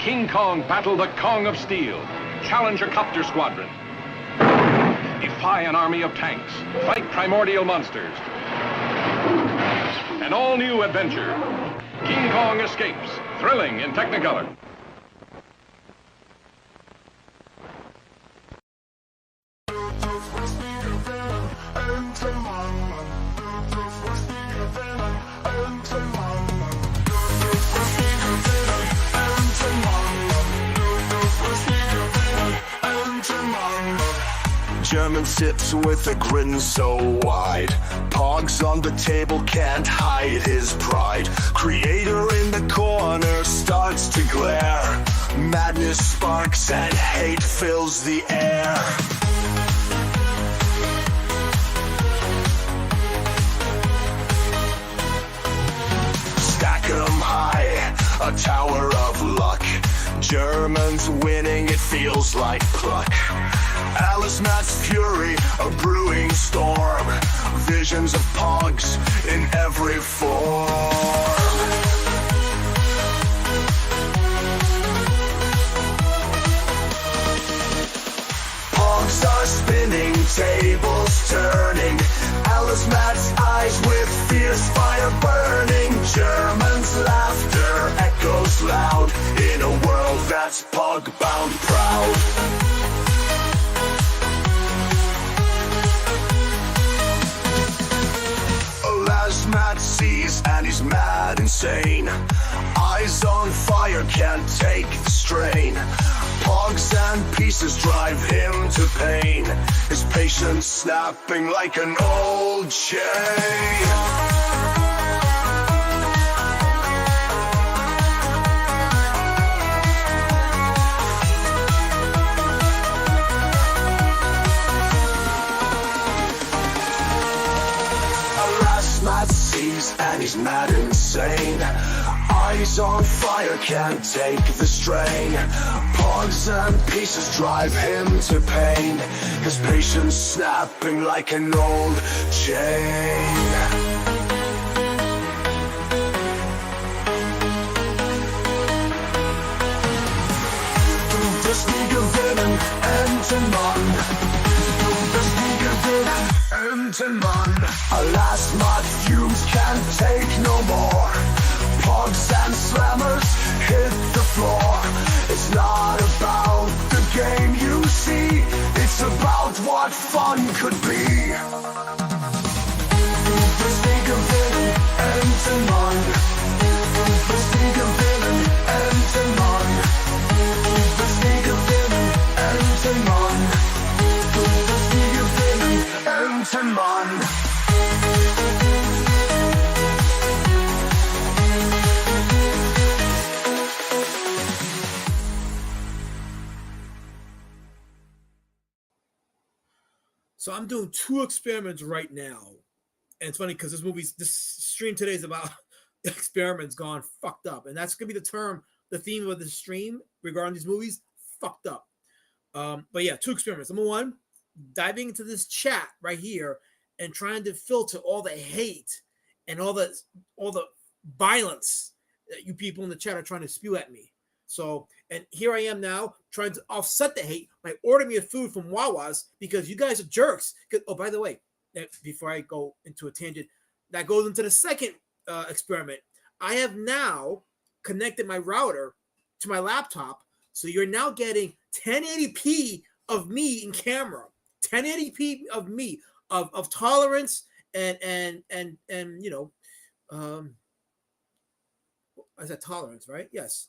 King Kong battle the Kong of Steel. Challenge a copter squadron. Defy an army of tanks. Fight primordial monsters. An all-new adventure. King Kong Escapes. Thrilling in Technicolor. German sips with a grin so wide. Pogs on the table can't hide his pride. Creator in the corner starts to glare. Madness sparks and hate fills the air. Stack 'em high, a tower of luck. Germans winning, it feels like pluck. Alice Matt's fury, a brewing storm. Visions of pogs in every form. Pogs are spinning, tables turning. Alice Matt's eyes with fierce fire burning. Germans' laughter echoes loud in a world that's pog-bound proud. Matt sees and he's mad insane. Eyes on fire, can't take the strain. Pogs and pieces drive him to pain. His patience snapping like an old chain. And he's mad insane. Eyes on fire, can't take the strain. Pogs and pieces drive him to pain. His patience snapping like an old chain. Du bist nie gewinnen, Entenmann. Du bist nie gewinnen, Entenmann. Alas, Mud fumes can't take no more. Pogs and slammers hit the floor. It's not about the game you see. It's about what fun could be. Du bist nie gewinnen, Entenmann. Du bist nie gewinnen, Entenmann. Du bist nie gewinnen, Entenmann. Du bist nie gewinnen, Entenmann. So I'm doing 2 experiments right now. And it's funny because this stream today is about experiments gone fucked up. And that's going to be the theme of the stream regarding these movies, fucked up. But yeah, 2 experiments. Number 1, diving into this chat right here and trying to filter all the hate and all the violence that you people in the chat are trying to spew at me. So, and here I am now trying to offset the hate by ordering me a food from Wawa's because you guys are jerks. Oh, by the way, before I go into a tangent, that goes into the second experiment. I have now connected my router to my laptop, so you're now getting 1080p of me in camera, 1080p of me of tolerance and you know, I said tolerance, right? Yes.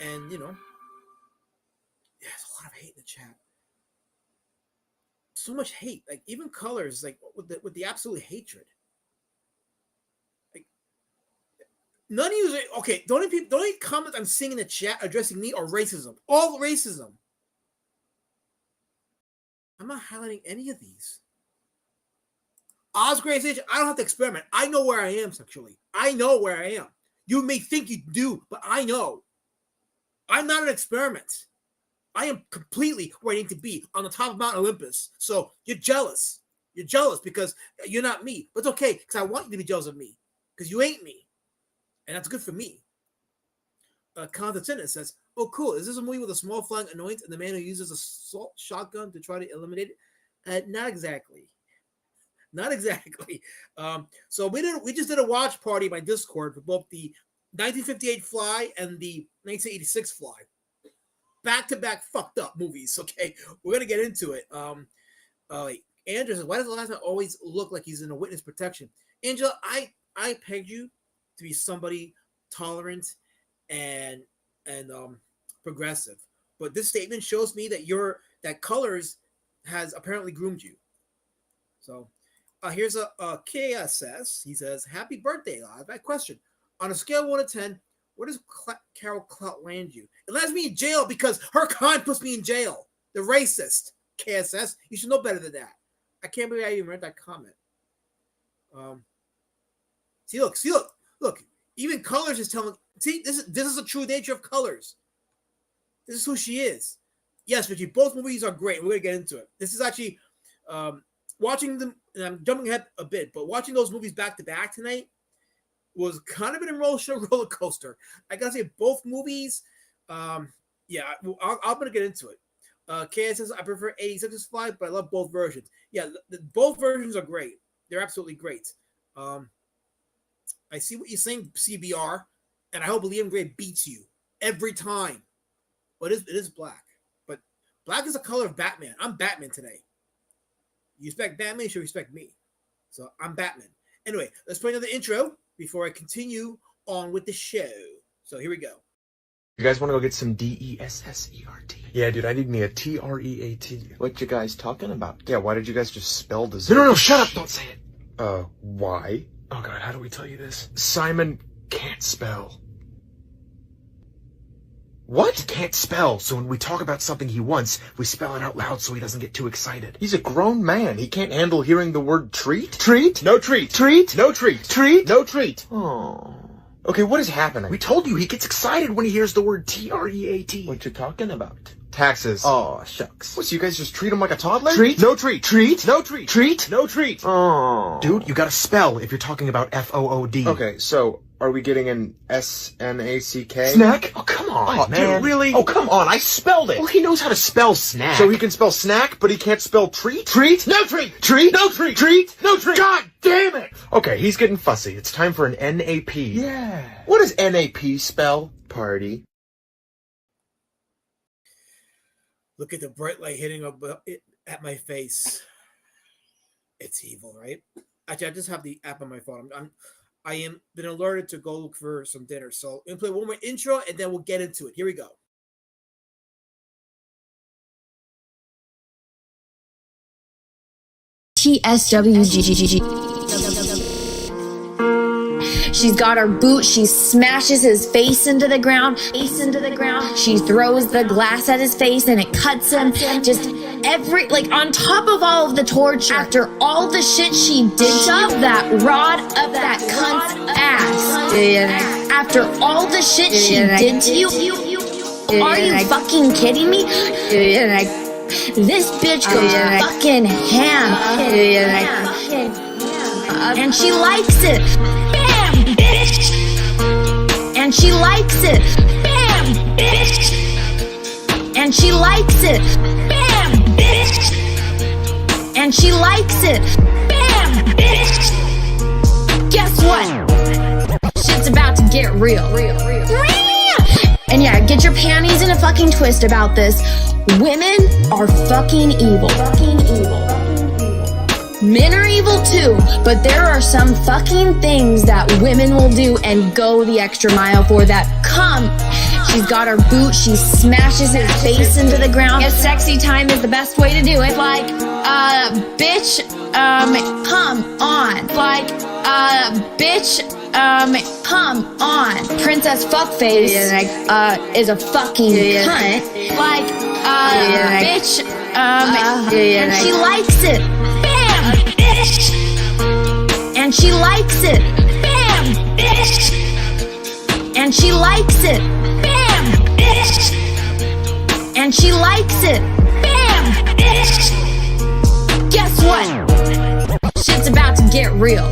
And, you know, yeah, there's a lot of hate in the chat. So much hate. Like, even colors, like, with the absolute hatred. Like, none of you are, okay, the only comments I'm seeing in the chat addressing me are racism. All racism. I'm not highlighting any of these. Osgrace Age, I don't have to experiment. I know where I am sexually. I know where I am. You may think you do, but I know. I'm not an experiment. I am completely where I need to be, on the top of Mount Olympus. So you're jealous. You're jealous because you're not me. But it's okay, because I want you to be jealous of me, because you ain't me. And that's good for me. Constantine says, Oh, cool. Is this a movie with a small flying annoyance and the man who uses a assault shotgun to try to eliminate it? Not exactly. Not exactly. So we just did a watch party by Discord for both the 1958 Fly and the 1986 Fly. Back-to-back fucked up movies. Okay, we're gonna get into it. Andrew says, why does the last man always look like he's in a witness protection? Angela, I pegged you to be somebody tolerant and progressive, but this statement shows me that Colors has apparently groomed you. So here's a KSS. He says, happy birthday, live. That question, on a scale of 1 to 10, where does Carol Clout land you? It lands me in jail because her kind puts me in jail. The racist. KSS, you should know better than that. I can't believe I even read that comment. Look. Even Colors is telling. See, this is the true nature of Colors. This is who she is. Yes, Richie, both movies are great. We're gonna get into it. This is actually watching them, and I'm jumping ahead a bit, but watching those movies back to back tonight was kind of an emotional roller coaster. I gotta say, both movies. I'm gonna get into it. KS says, I prefer 86's Fly, but I love both versions. Yeah, both versions are great. They're absolutely great. I see what you're saying, CBR, and I hope Liam Gray beats you every time. But it is black. But black is the color of Batman. I'm Batman today. You respect Batman, you should respect me. So I'm Batman. Anyway, let's play another intro before I continue on with the show. So here we go. You guys want to go get some DESSERT? Yeah, dude, I need me a TREAT. What you guys talking about? Yeah, why did you guys just spell dessert? No, shut up! Don't say it. Why? Oh god, how do we tell you this? Simon can't spell. What? He can't spell, so when we talk about something he wants, we spell it out loud so he doesn't get too excited. He's a grown man. He can't handle hearing the word treat? Treat? No treat. Treat? No treat. Treat? No treat. Oh. Okay, what is happening? We told you he gets excited when he hears the word TREAT. What you talking about? Taxes. Oh, shucks. What, so you guys just treat him like a toddler? Treat? No treat. Treat? No treat. Treat? No treat. Oh. Dude, you gotta spell if you're talking about FOOD. Okay, so are we getting an SNACK? Snack? Oh, come on, Oh, man. dude, really? Oh, come on, I spelled it. Well, he knows how to spell snack. So he can spell snack, but he can't spell treat? Treat? No treat. Treat? No treat. Treat? No treat. God damn it! Okay, he's getting fussy. It's time for an NAP. Yeah. What does NAP spell? Party. Look at the bright light hitting at my face. It's evil, right? Actually, I just have the app on my phone. I am been alerted to go look for some dinner. So I'm gonna play one more intro and then we'll get into it. Here we go. TSWGGG. She's got her boot, she smashes his face into the ground, She throws the glass at his face and it cuts him. Just on top of all of the torture, after all the shit she did, shoved that rod up that cunt's ass. After all the shit she did to you, are you fucking kidding me? This bitch goes fucking ham. And she likes it. Bam, bitch. And she likes it. Bam, bitch. And she likes it. Bam, bitch. And she likes it. Bam, bitch. Guess what? Shit's about to get real. And yeah, get your panties in a fucking twist about this. Women are fucking evil. Men are evil too, but there are some fucking things that women will do and go the extra mile for that. She's got her boot, she smashes his face into the ground. Yes, sexy time is the best way to do it. Bitch, come on. Bitch, come on. Princess Fuckface is a fucking cunt. Bitch, and she likes it. Bam, bitch. And she likes it. Bam, bitch. And she likes it. Bam, bitch. And she likes it. Bam, bitch. Guess what? Shit's about to get real.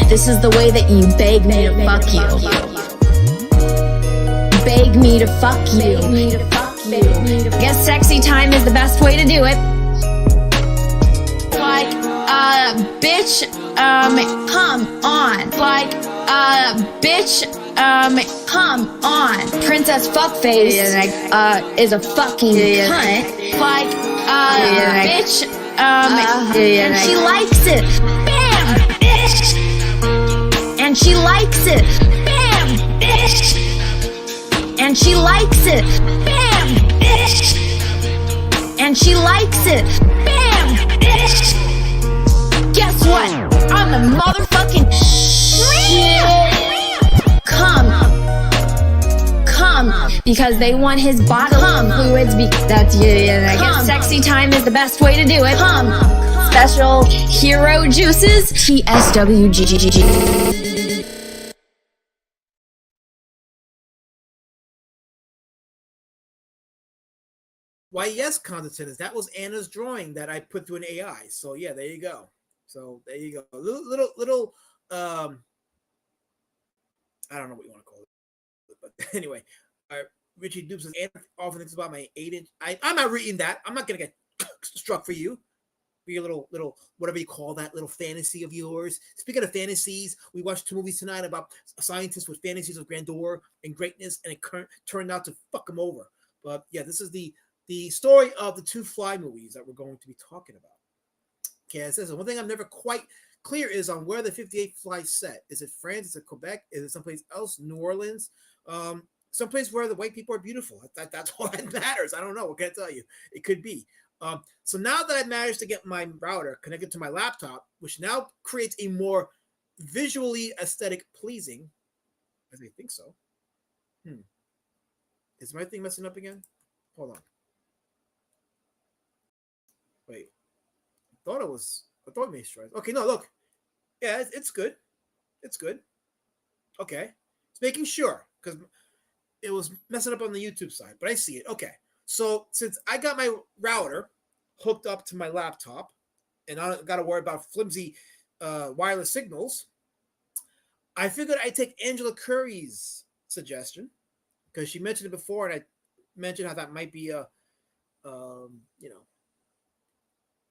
This is the way that you beg me to fuck you. beg me to fuck you. Guess sexy time is the best way to do it. Like, bitch, come on. Like, bitch, come on. Princess Fuckface is a fucking cunt. Like, bitch, and she likes it. Bam, bitch. And she likes it. Bam, bitch. And she likes it. Bam, bitch. And she likes it. Bam, bitch. Guess what? I'm the motherfucking shit. Come, because they want his bodily fluids. That's I guess sexy time is the best way to do it. Special hero juices. TSWGGG. Why, yes, condescendence. That was Anna's drawing that I put through an AI. So yeah, there you go. So there you go. Little I don't know what you want to call it, but anyway, Richie Dupes says, Anna often thinks about my 8-inch. I'm not reading that. I'm not gonna get struck for you. For your little whatever you call that little fantasy of yours. Speaking of fantasies, we watched 2 movies tonight about scientists with fantasies of grandeur and greatness, and it turned out to fuck them over. But yeah, this is the story of the 2 Fly movies that we're going to be talking about. Okay, it says one thing I'm never quite clear is on where the 58 Fly set. Is it France? Is it Quebec? Is it someplace else? New Orleans? Someplace where the white people are beautiful. That's all that matters. I don't know. What can I tell you? It could be. So now that I've managed to get my router connected to my laptop, which now creates a more visually aesthetic pleasing, as I think so. Is my thing messing up again? Hold on. Wait. I thought it made strides. Okay, no, look. Yeah, it's good. It's good. Okay. It's making sure, because it was messing up on the YouTube side, but I see it. Okay. So since I got my router hooked up to my laptop, and I don't got to worry about flimsy wireless signals, I figured I'd take Angela Curry's suggestion, because she mentioned it before, and I mentioned how that might be a,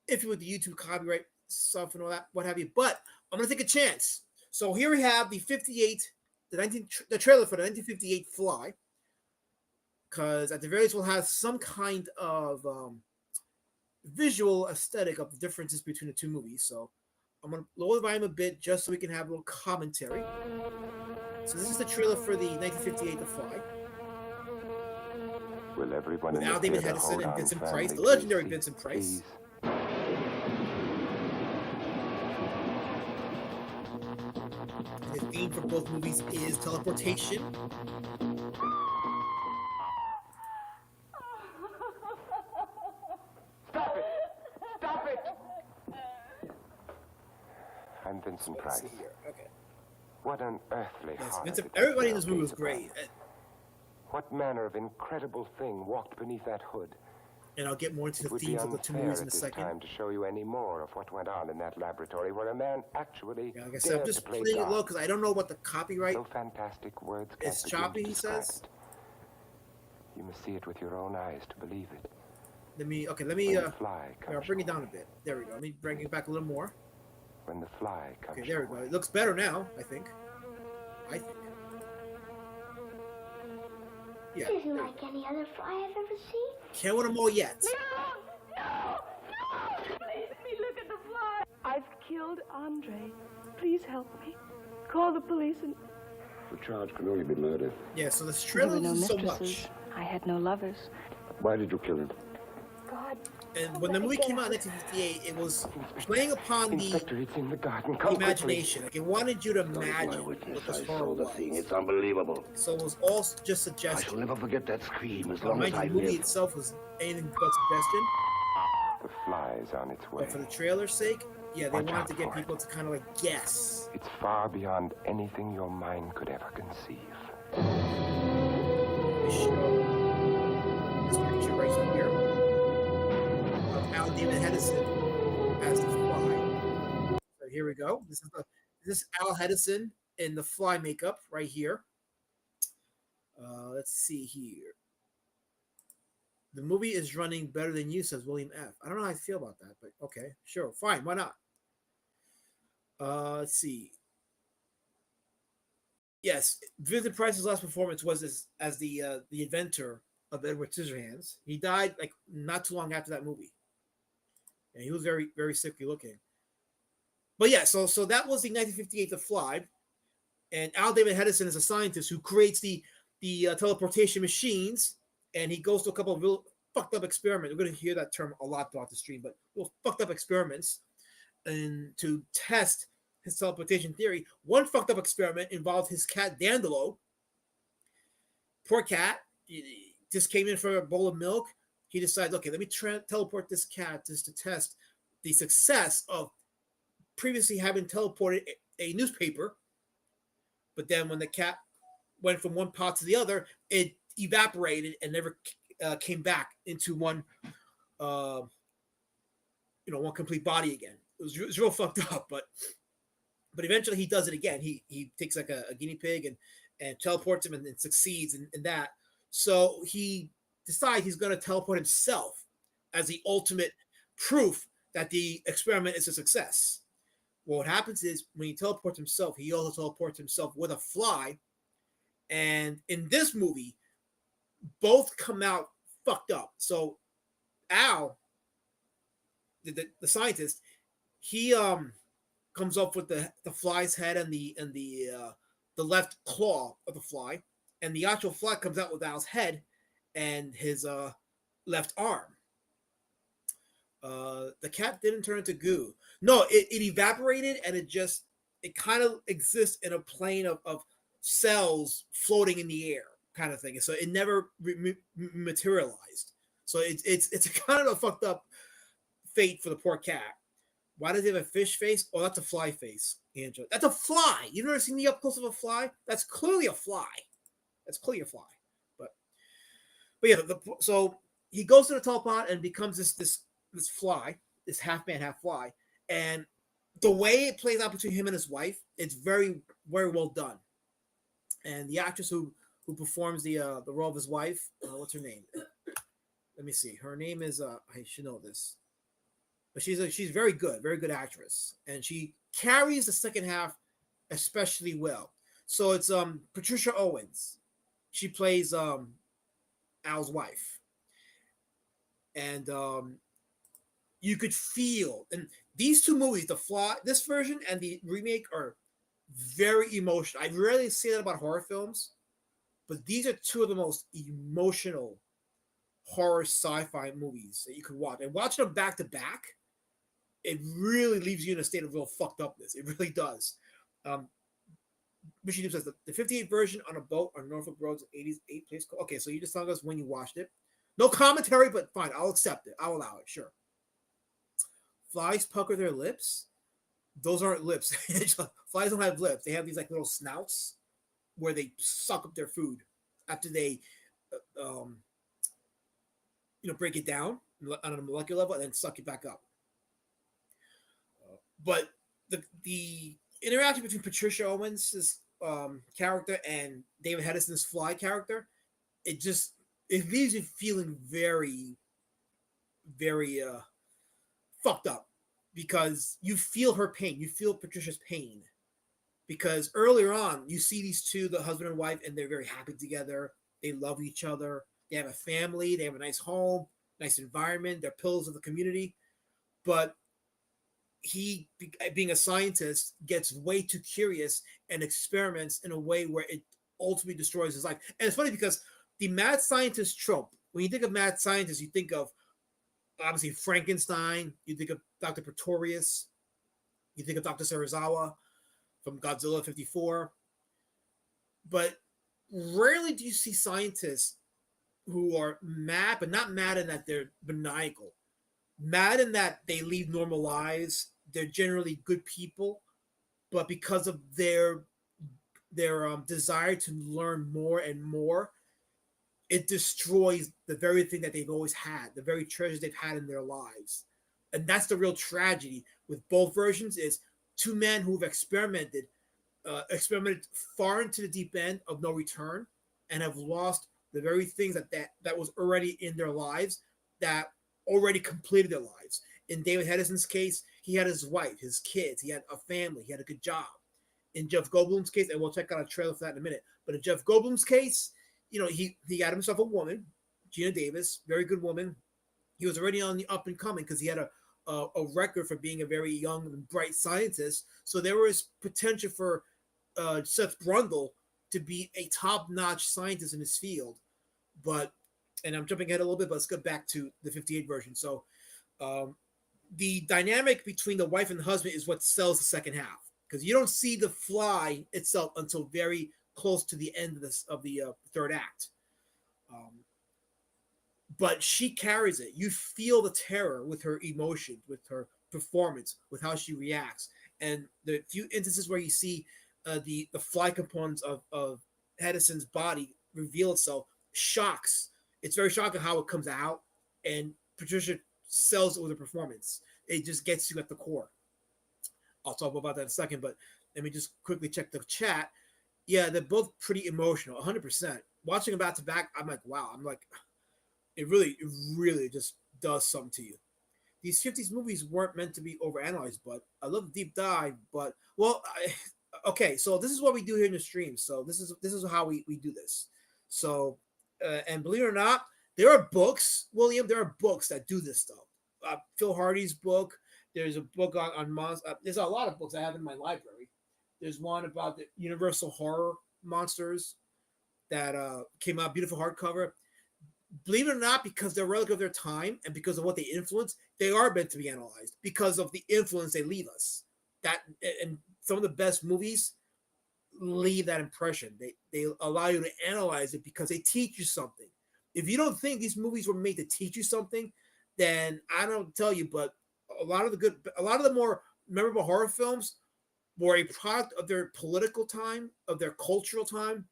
if with the YouTube copyright stuff and all that, what have you. But I'm gonna take a chance. So here we have the trailer for the 1958 Fly, because at the very least we'll have some kind of visual aesthetic of the differences between the 2 movies. So I'm gonna lower the volume a bit just so we can have a little commentary. So this is the trailer for the 1958 The Fly. Will everyone with in Al the David theater Hedison hold and on, Vincent family, Price, the legendary please, Vincent Price. please. And the theme for both movies is teleportation. Stop it! Stop it! I'm Vincent Price. Okay. What an earthly horror. Vincent, everybody in this movie was great. What manner of incredible thing walked beneath that hood? And I'll get more into the themes of the 2 movies in a second. Time to show you any more of what went on in that laboratory where a man actually like I said, I'm just playing it low because I don't know what the copyright. No fantastic words. It's choppy, he says. You must see it with your own eyes to believe it. Let me I'll bring it down a bit. There we go. Let me bring it back a little more. When the fly comes. Okay, there we go. It looks better now, I think. Yeah. It isn't like any other fly I've ever seen. Can't win them all yet. No! Please, let me look at the fly. I've killed Andre. Please help me. Call the police and... The charge can only be murder. Yeah, so this trailer is so much. I had no lovers. Why did you kill him? God. And when the movie came out in 1958, it was playing upon Inspector, it's in the garden. the imagination. Like, it wanted you to imagine what this horror was. It's unbelievable. So it was all just I suggestion. shall never forget that scream as long as The I movie live. itself was anything but suggestion. The fly's on its way. But for the trailer's sake, yeah, they wanted to get people to kind of like guess. It's far beyond anything your mind could ever conceive. They show this picture right here of Al David Hedison as the Fly. So here we go. This is Al Hedison in the Fly makeup right here. Let's see here. The movie is running better than you, says William F. I don't know how I feel about that, but okay, sure, fine, why not? Let's see. Yes, Vincent Price's last performance was as the inventor of Edward Scissorhands. He died like not too long after that movie, and he was very very sickly looking. But yeah, so that was the 1958 The Fly, and Al David Hedison is a scientist who creates the teleportation machines, and he goes to a couple of real fucked up experiments. We're going to hear that term a lot throughout the stream, but real fucked up experiments, and to test his teleportation theory. One fucked up experiment involved his cat Dandelo. Poor cat, he just came in for a bowl of milk. He decided, okay, let me teleport this cat just to test the success of previously having teleported a newspaper. But then when the cat went from one pot to the other, it evaporated and never came back into one complete body again. It was real fucked up, but eventually he does it again. He takes like a guinea pig and teleports him and succeeds in that. So he decides he's going to teleport himself as the ultimate proof that the experiment is a success. Well, what happens is when he teleports himself, he also teleports himself with a fly. And in this movie, both come out fucked up. So Al, the scientist, he comes up with the fly's head and the left claw of the fly, and the actual fly comes out with Al's head and his left arm. The cat didn't turn into goo. No, it evaporated, and it kind of exists in a plane of cells floating in the air, kind of thing. So it never materialized. So it's a kind of a fucked up fate for the poor cat. Why does he have a fish face? Oh, that's a fly face, Angela. That's a fly. You've never seen the up close of a fly? That's clearly a fly. That's clearly a fly. But yeah, so he goes to the telepod and becomes this fly, this half man, half fly. And the way it plays out between him and his wife, it's very, very well done. And the actress who performs the role of his wife, what's her name? Let me see. Her name is I should know this. But she's very good actress, and she carries the second half especially well. So it's Patricia Owens. She plays Al's wife, and you could feel, and these two movies, The Fly, this version and the remake, are very emotional. I rarely say that about horror films, but these are two of the most emotional horror sci-fi movies that you could watch. And watching them back to back, it really leaves you in a state of real fucked upness. It really does. Michigan says the 58 version on a boat on Norfolk Road's 88 place. Okay, so you just telling us when you watched it. No commentary, but fine. I'll accept it. I'll allow it. Sure. Flies pucker their lips. Those aren't lips. Flies don't have lips. They have these like little snouts where they suck up their food after they, break it down on a molecular level and then suck it back up. But the interaction between Patricia Owens' character and David Hedison's fly character, it leaves you feeling very, very fucked up, because you feel her pain. You feel Patricia's pain, because earlier on you see these two, the husband and wife, and they're very happy together. They love each other. They have a family. They have a nice home, nice environment. They're pillars of the community. But he, being a scientist, gets way too curious and experiments in a way where it ultimately destroys his life. And it's funny because the mad scientist trope, when you think of mad scientists, you think of obviously Frankenstein, you think of Dr. Pretorius, you think of Dr. Serizawa from Godzilla 54. But rarely do you see scientists who are mad, but not mad in that they're maniacal. Mad in that they lead normal lives. They're generally good people, but because of their desire to learn more and more, it destroys the very thing that they've always had, the very treasures they've had in their lives. And that's the real tragedy with both versions, is two men who've experimented far into the deep end of no return, and have lost the very things that was already in their lives, that already completed their lives. In David Hedison's case, he had his wife, his kids, he had a family, he had a good job. In Jeff Goldblum's case, and we'll check out a trailer for that in a minute, but in Jeff Goldblum's case, he got himself a woman, Gina Davis, very good woman. He was already on the up and coming because he had a record for being a very young and bright scientist. So there was potential for Seth Brundle to be a top-notch scientist in his field. But, and I'm jumping ahead a little bit, but let's get back to the 58 version. So the dynamic between the wife and the husband is what sells the second half, because you don't see the fly itself until very close to the end of the third act. But she carries it. You feel the terror with her emotion, with her performance, with how she reacts. And the few instances where you see the fly components of Hedison's body reveal itself, shocks. It's very shocking how it comes out. And Patricia sells it with her performance. It just gets you at the core. I'll talk about that in a second, but let me just quickly check the chat. Yeah, they're both pretty emotional, 100%. Watching them back to back, I'm like, wow. I'm like, it really just does something to you. These 50s movies weren't meant to be overanalyzed, but I love the deep dive. But okay, so this is what we do here in the stream. So this is how we do this. So and believe it or not, there are books, William. There are books that do this stuff. Phil Hardy's book. There's a book on monsters. There's a lot of books I have in my library. There's one about the Universal horror monsters that came out, beautiful hardcover. Believe it or not, because they're relic of their time and because of what they influence, they are meant to be analyzed because of the influence they leave us. That, and some of the best movies leave that impression. They allow you to analyze it because they teach you something. If you don't think these movies were made to teach you something, then I don't tell you, but a lot of the more memorable horror films were a product of their political time, of their cultural time.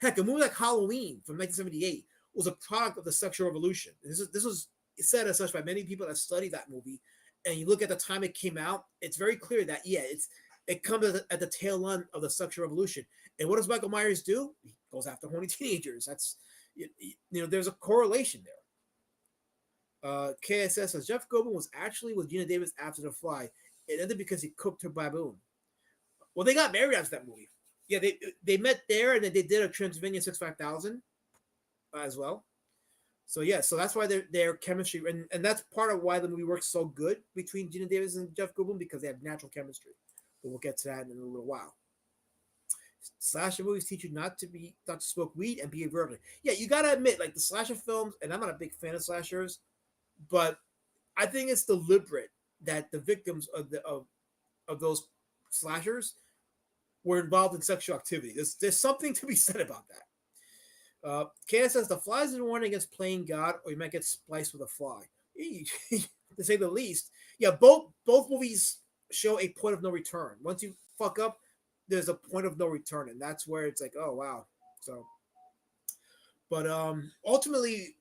Heck, a movie like Halloween from 1978 was a product of the sexual revolution. This was said as such by many people that study that movie. And you look at the time it came out, it's very clear that, it comes at the tail end of the sexual revolution. And what does Michael Myers do? He goes after horny teenagers. That's, there's a correlation there. KSS says, Jeff Goldblum was actually with Gina Davis after The Fly. It ended because he cooked her baboon. Well, they got married after that movie. Yeah, they met there, and then they did a Transylvania 65000 as well. So so that's why their chemistry, and that's part of why the movie works so good between Gina Davis and Jeff Goldblum, because they have natural chemistry. But we'll get to that in a little while. Slasher movies teach you not to smoke weed and be a virgin. Yeah, you gotta admit, like the slasher films, and I'm not a big fan of slashers, but I think it's deliberate that the victims of those slashers were involved in sexual activity. There's something to be said about that. KS says the fly is a warning against playing God, or you might get spliced with a fly. To say the least. Yeah, both movies show a point of no return. Once you fuck up, there's a point of no return, and that's where it's like, oh wow. So, but ultimately,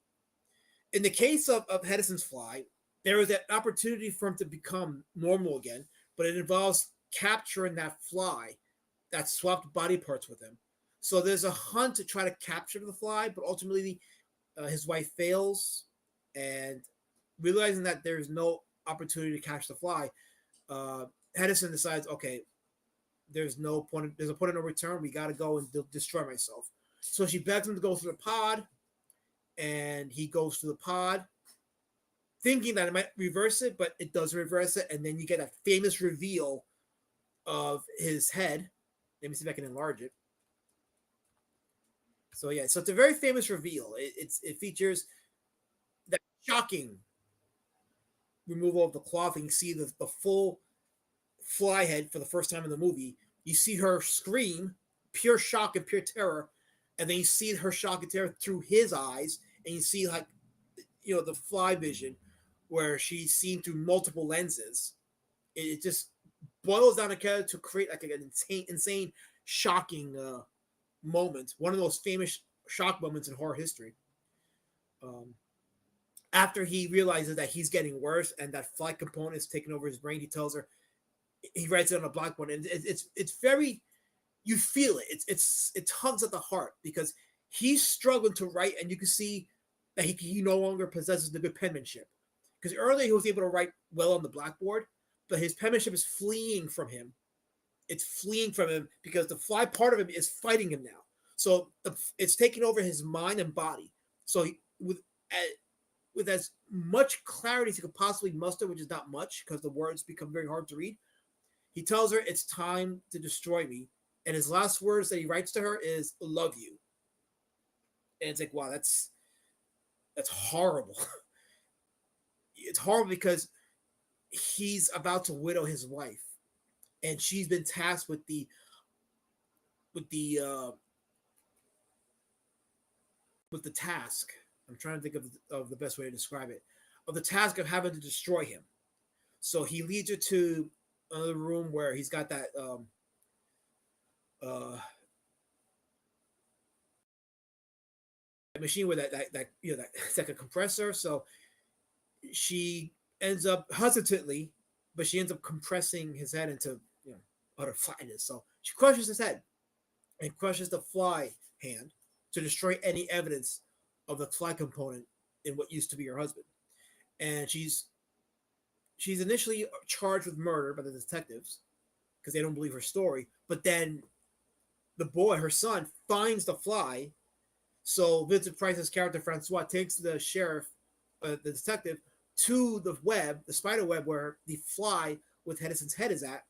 in the case of Hedison's fly, there is an opportunity for him to become normal again, but it involves capturing that fly that swapped body parts with him. So there's a hunt to try to capture the fly, but ultimately his wife fails, and realizing that there's no opportunity to catch the fly, Hedison decides, okay, there's a point of no return. We got to go and destroy myself. So she begs him to go through the pod, and he goes through the pod, thinking that it might reverse it, but it doesn't reverse it. And then you get a famous reveal of his head. Let me see if I can enlarge it. So so it's a very famous reveal. It features that shocking removal of the cloth, and you see the full fly head for the first time in the movie. You see her scream, pure shock and pure terror, and then you see her shock and terror through his eyes, and you see the fly vision where she's seen through multiple lenses. It just boils down to create like an insane, shocking moment. One of those famous shock moments in horror history. After he realizes that he's getting worse and that fly component is taking over his brain, he tells her, he writes it on a blackboard, and it's very, you feel it. It tugs at the heart because he's struggling to write, and you can see that he no longer possesses the good penmanship. Because earlier he was able to write well on the blackboard, but his penmanship is fleeing from him. It's fleeing from him because the fly part of him is fighting him now. So it's taking over his mind and body. So with as much clarity as he could possibly muster, which is not much because the words become very hard to read, he tells her it's time to destroy me. And his last words that he writes to her is "love you." And it's like, wow, that's horrible. It's horrible because he's about to widow his wife, and she's been tasked with the task. I'm trying to think of the best way to describe it, of the task of having to destroy him. So he leads her to another room where he's got that machine with that it's like a compressor. So she ends up hesitantly, but she ends up compressing his head into utter flatness. So she crushes his head and crushes the fly hand to destroy any evidence of the fly component in what used to be her husband. And she's initially charged with murder by the detectives because they don't believe her story. But then the boy, her son, finds the fly. So Vincent Price's character Francois takes the sheriff, the detective, to the web, the spider web where the fly with Hedison's head is at.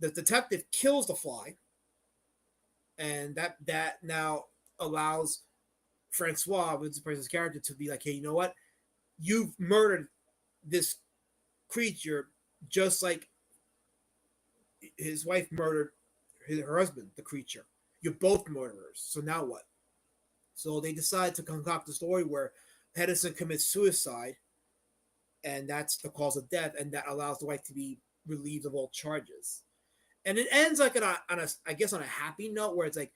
The detective kills the fly, and that now allows Francois, Vincent Price's character, to be like, hey, you know what? You've murdered this creature just like his wife murdered her husband, the creature. You're both murderers. So now what? So they decide to concoct a story where Hedison commits suicide, and that's the cause of death, and that allows the wife to be relieved of all charges. And it ends like on a happy note where it's like,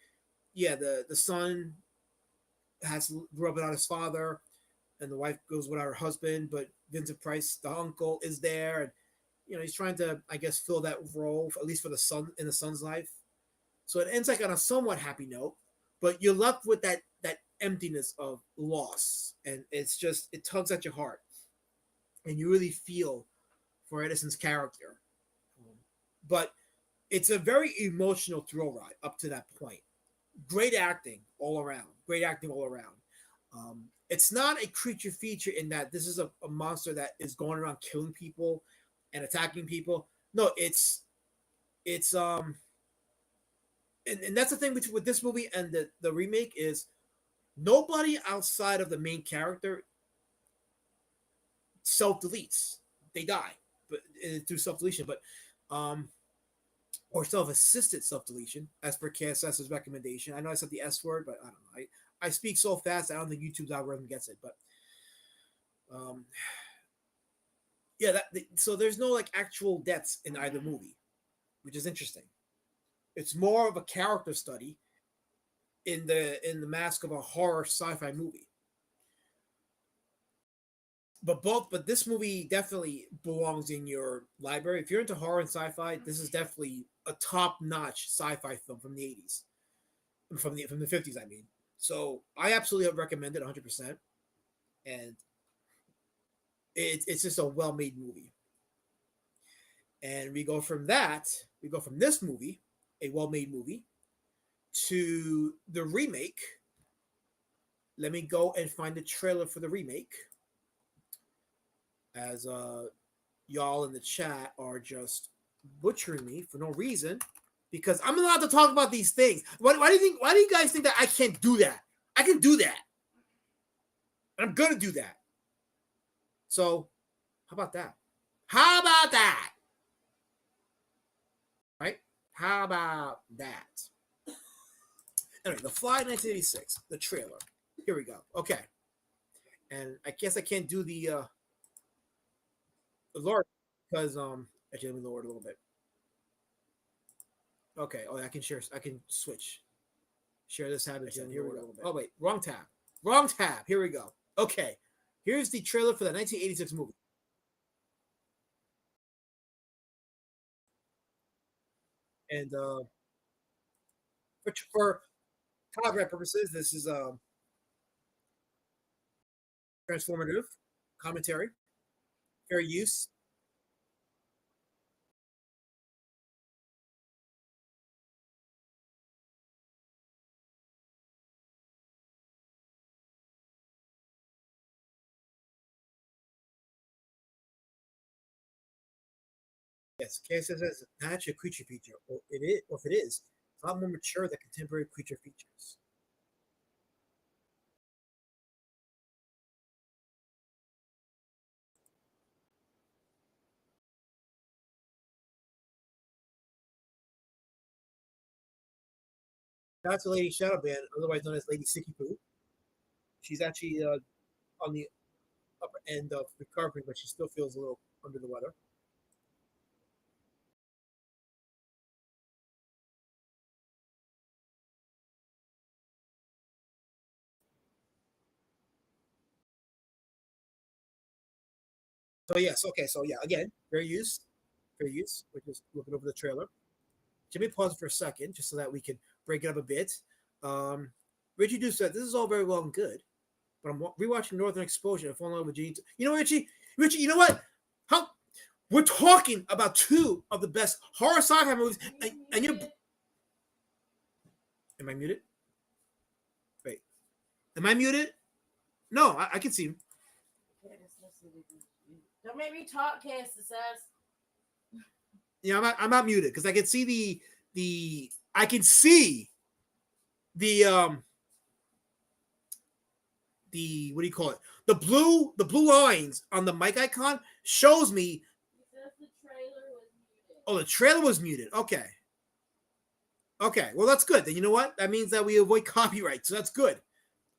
yeah, the son grew up without his father, and the wife goes without her husband, but Vincent Price, the uncle, is there, and he's trying to, I guess, fill that role, at least for the son in the son's life. So it ends like on a somewhat happy note, but you're left with that emptiness of loss, and it tugs at your heart, and you really feel for Edison's character. But it's a very emotional thrill ride up to that point. Great acting all around. It's not a creature feature in that this is a monster that is going around killing people and attacking people. No, it's and that's the thing with this movie and the remake is nobody outside of the main character self-deletes. They die, but through self-deletion, but or self-assisted self-deletion, as per KSS's recommendation. I know I said the S word, but I don't know. I speak so fast, I don't think YouTube's algorithm gets it. But so there's no like actual deaths in either movie, which is interesting. It's more of a character study in the mask of a horror sci-fi movie. But this movie definitely belongs in your library. If you're into horror and sci-fi, this is definitely a top-notch sci-fi film from the 80s. From the 50s, I mean. So I absolutely recommend it 100%. And it's just a well-made movie. And we go from this movie, a well-made movie, to the remake. Let me go and find the trailer for the remake. As y'all in the chat are just butchering me for no reason, because I'm allowed to talk about these things. Why do you guys think that I can't do that? I can do that. And I'm gonna do that. So how about that? Right? How about that? Anyway, The Fly 1986, the trailer. Here we go. Okay. And I guess I can't do the Lord, because actually let me lower it a little bit. Okay, I can share. I can switch. Share this tab. Here we go. Oh wait, wrong tab. Here we go. Okay, here's the trailer for the 1986 movie. And for copyright purposes, this is transformative commentary, fair use. Yes, case says it's not actually a creature feature, or it is, or if it is, it's a lot more mature than contemporary creature features. That's Lady Shadowban, otherwise known as Lady Sicky Poo. She's actually on the upper end of recovery, but she still feels a little under the weather. So yes, okay, so yeah, again, fair use. We're just looking over the trailer. Jimmy, pause for a second, just so that we can break it up a bit. Um, Richie Do said this is all very well and good, but I'm rewatching Northern Exposure and falling in love with Gene. You know, Richie, you know what? How we're talking about two of the best horror sci-fi movies, and you're. Am I muted? Wait, am I muted? No, I can see him. Don't make me talk, Cass. It says. Yeah, I'm not muted because I can see the I can see the what do you call it? The blue lines on the mic icon shows me. The trailer was muted. Oh, the trailer was muted. Okay. Okay. Well, that's good. Then you know what? That means that we avoid copyright. So that's good.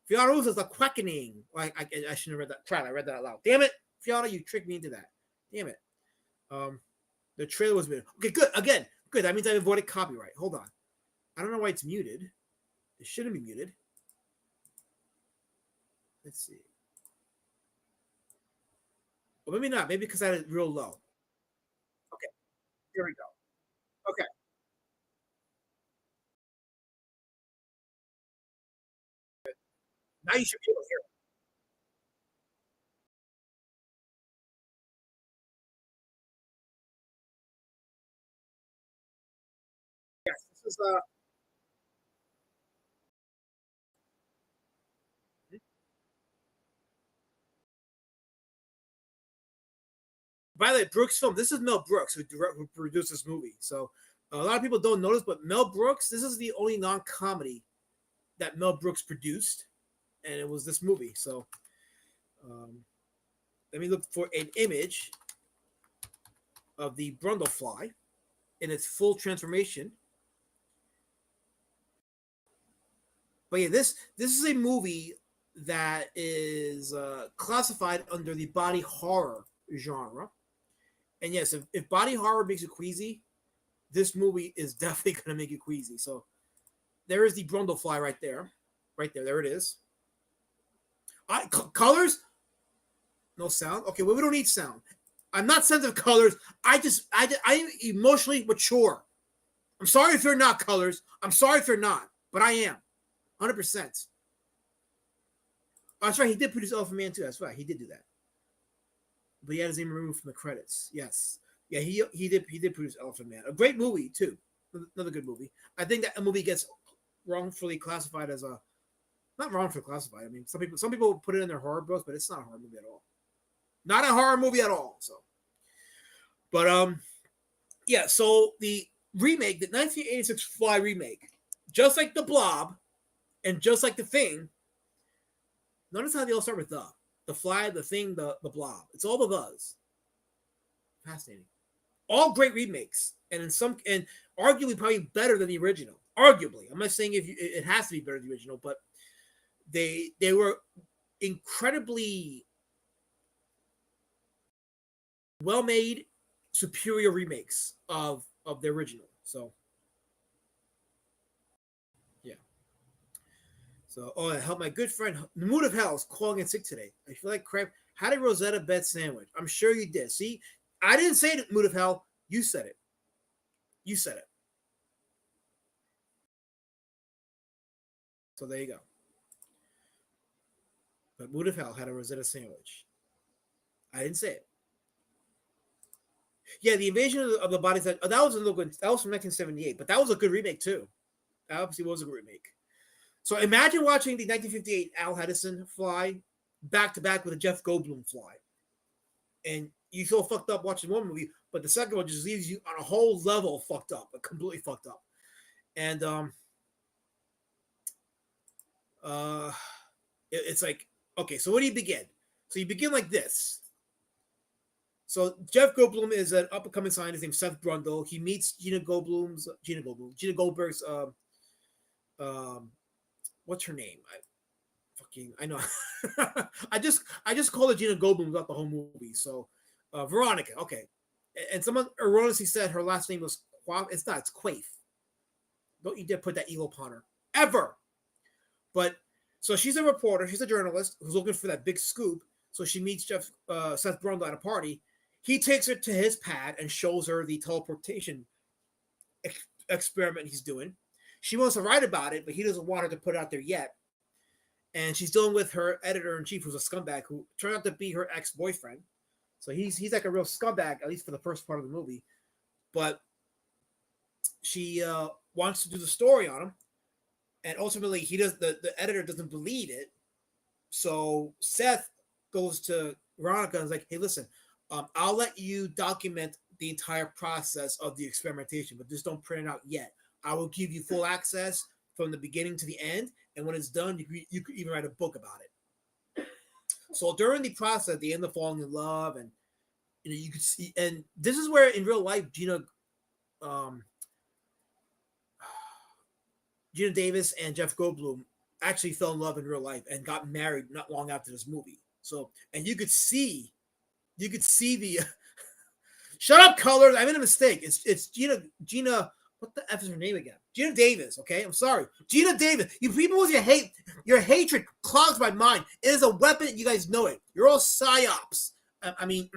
Fiona Rose is a quackening. Like I shouldn't have read that. Crap, I read that out loud. Damn it, Fiona, you tricked me into that. Damn it. The trailer was muted. Okay, good. Again, good. That means I avoided copyright. Hold on. I don't know why it's muted. It shouldn't be muted. Let's see. Well, maybe not. Maybe because I had it real low. Okay, here we go. Okay. Now you should be able to hear it. Yes, this is by the way, Brooks film. This is Mel Brooks who produced this movie. So a lot of people don't notice, but Mel Brooks. This is the only non-comedy that Mel Brooks produced, and it was this movie. So um, let me look for an image of the Brundlefly in its full transformation. But yeah, this is a movie that is classified under the body horror genre. And yes, if body horror makes you queasy, this movie is definitely going to make you queasy. So there is the Brundlefly right there. Right there. There it is. Colors? No sound? Okay, well, we don't need sound. I'm not sensitive to colors. I am emotionally mature. I'm sorry if you're not, colors. I'm sorry if you're not, but I am. 100%. Oh, that's right. He did produce Elephant Man too. That's right. He did do that. But he had his name removed from the credits. Yes. Yeah, he did produce Elephant Man. A great movie too. Another good movie. I think that a movie gets wrongfully classified as a not wrongfully classified. I mean, some people put it in their horror books, but it's not a horror movie at all. Not a horror movie at all. So, but yeah. So the remake, the 1986 Fly remake, just like the Blob, and just like the Thing. Notice how they all start with the Fly, the Thing, the Blob. It's all the thes. Fascinating. All great remakes, and and arguably probably better than the original. Arguably, I'm not saying it has to be better than the original, but they were incredibly well made, superior remakes of the original. So yeah. So I help my good friend the Mood of Hell is calling in sick today. I feel like crap. How did Rosetta bet sandwich? I'm sure you did. See, I didn't say it, Mood of Hell. You said it. You said it. So there you go. But Mood of Hell had a Rosetta sandwich. I didn't say it. Yeah, the Invasion of the Bodies. That was a little good. That was from 1978, but that was a good remake too. That obviously was a good remake. So imagine watching the 1958 Al Hedison fly back to back with a Jeff Goldblum fly, and you feel fucked up watching one movie, but the second one just leaves you on a whole level fucked up, completely fucked up. And it's like, okay, so where do you begin? So you begin like this. So Jeff Goldblum is an up-and-coming scientist named Seth Brundle. He meets Gina Goldberg's what's her name? I know. I just call her Gina Goldblum throughout the whole movie. So Veronica, okay. And someone erroneously said her last name was Quaff. It's not, it's Quaif. Don't you dare put that evil upon her. Ever. But so she's a reporter, she's a journalist who's looking for that big scoop. So she meets Seth Brundle at a party. He takes her to his pad and shows her the teleportation experiment he's doing. She wants to write about it, but he doesn't want her to put it out there yet. And she's dealing with her editor-in-chief, who's a scumbag, who turned out to be her ex-boyfriend. So he's like a real scumbag, at least for the first part of the movie. But she wants to do the story on him. And ultimately, the editor doesn't believe it. So Seth goes to Veronica and is like, hey, listen, I'll let you document the entire process of the experimentation, but just don't print it out yet. I will give you full access from the beginning to the end, and when it's done, you could even write a book about it. So during the process, they end up falling in love, and you could see, and this is where in real life, Gina Davis and Jeff Goldblum actually fell in love in real life and got married not long after this movie. So, and you could see the shut up, colors. I made a mistake. It's Gina. What the F is her name again? Gina Davis. Okay, I'm sorry, Gina Davis. You people with your hatred clogs my mind. It is a weapon. You guys know it. You're all psyops. I mean,